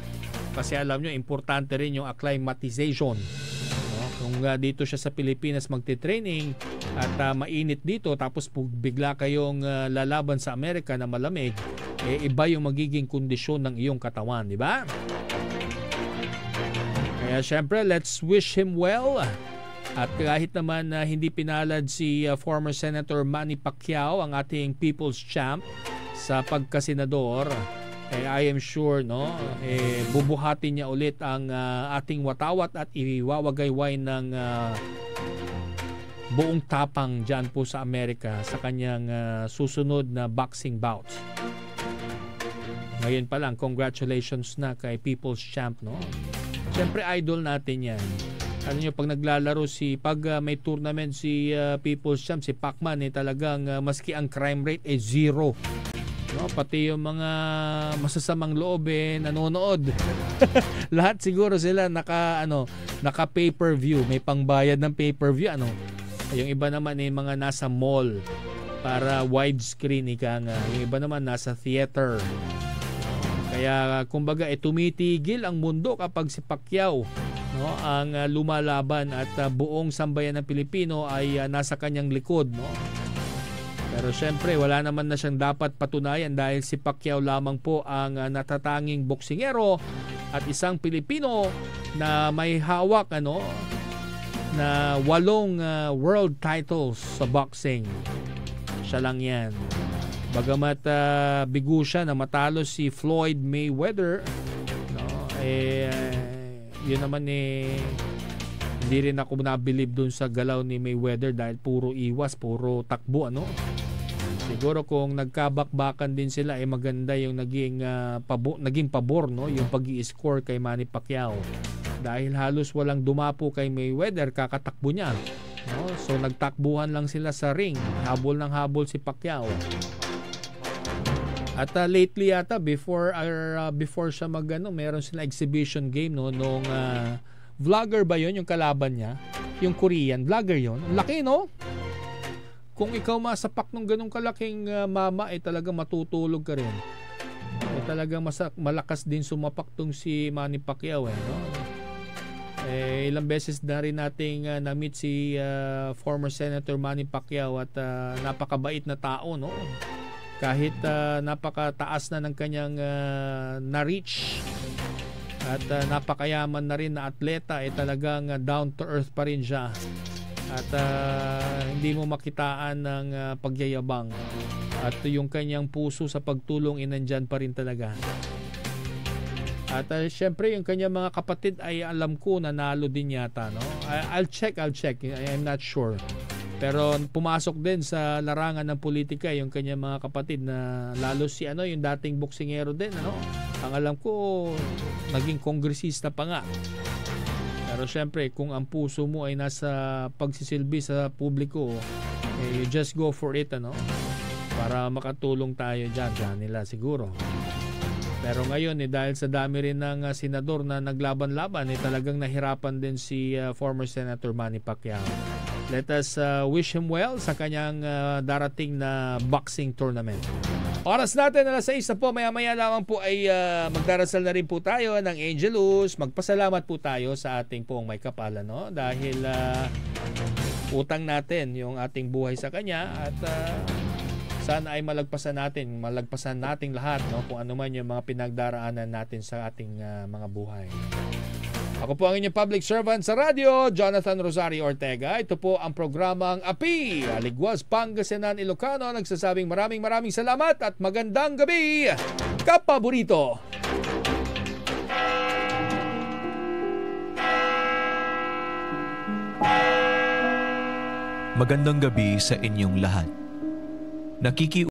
Kasi alam nyo, importante rin yung acclimatization. No? Kung dito siya sa Pilipinas magti-training at mainit dito, tapos bigla kayong lalaban sa Amerika na malamig, iba yung magiging kondisyon ng iyong katawan, di ba? Kaya syempre, let's wish him well. At kahit naman hindi pinalad si former Senator Manny Pacquiao, ang ating People's Champ, sa pagkasenador, I am sure, no, bubuhatin niya ulit ang ating watawat at iwawagayway ng buong tapang dyan po sa Amerika sa kanyang susunod na boxing bout. Ngayon pa lang, congratulations na kay People's Champ, no? Siyempre, idol natin yan. Ano nyo, pag naglalaro pag may tournament si People's Champ, si Pacman, talagang maski ang crime rate zero. No, pati yung mga masasamang loob nanonood. Lahat siguro sila naka pay-per-view, may pangbayad ng pay-per-view, ano. Yung iba naman mga nasa mall para widescreen, yung iba naman nasa theater. Kaya kumbaga tumitigil ang mundo kapag si Pacquiao, no, ang lumalaban at buong sambayan ng Pilipino ay nasa kanyang likod, no. Pero syempre wala naman na siyang dapat patunayan dahil si Pacquiao lamang po ang natatanging boksingero at isang Pilipino na may hawak na 8 world titles sa boxing. Siya lang yan. Bagamat bigo siya na matalo si Floyd Mayweather, no, yun naman hindi rin ako nabilib dun sa galaw ni Mayweather dahil puro iwas, puro takbo, ano. Siguro kung nagkabakbakan din sila maganda yung naging pabor, no, yung pag-i-score kay Manny Pacquiao dahil halos walang dumapo kay Mayweather, kakatakbo niya, no. So nagtakbuhan lang sila sa ring, habol ng habol si Pacquiao. At lately yata before siya meron sila exhibition game, no, nung vlogger ba yon yung kalaban niya, yung Korean vlogger yon. Laki, no? Kung ikaw masapak nung ganung kalaking mama talaga matutulog ka rin. Talaga malakas din sumapak tong si Manny Pacquiao, no? Ilang beses na rin nating na-meet si former Senator Manny Pacquiao at napakabait na tao, no? Kahit napakataas na ng kanyang na-reach at napakayaman na rin na atleta, talagang down to earth pa rin siya at hindi mo makitaan ng pagyayabang at yung kanyang puso sa pagtulong nandyan pa rin talaga. At syempre yung kanyang mga kapatid ay alam ko nanalo din yata, no? I'll check, I'm not sure. Pero pumasok din sa larangan ng politika yung kanyang mga kapatid, na lalo si yung dating boksingero din, ano. Ang alam ko naging kongresista pa nga. Pero syempre kung ang puso mo ay nasa pagsisilbi sa publiko, you just go for it, ano, para makatulong tayo dyan nila siguro. Pero ngayon dahil sa dami rin ng senador na naglaban-laban, talagang nahirapan din si former Senator Manny Pacquiao. Let us wish him well sa kanyang darating na boxing tournament. Oras natin alas 6 na po. Maya-maya lamang po ay magdarasal na rin po tayo ng Angelus. Magpasalamat po tayo sa ating pong may kapala, no? Dahil utang natin yung ating buhay sa kanya at sana ay malagpasan nating lahat, no, kung ano man yung mga pinagdaraanan natin sa ating mga buhay. Ako po ang inyong public servant sa radyo, Jonathan Rosario Ortega. Ito po ang programang Api, Aligwas, Pangasinan, Ilocano. Nagsasabing maraming salamat at magandang gabi, kapaborito. Magandang gabi sa inyong lahat.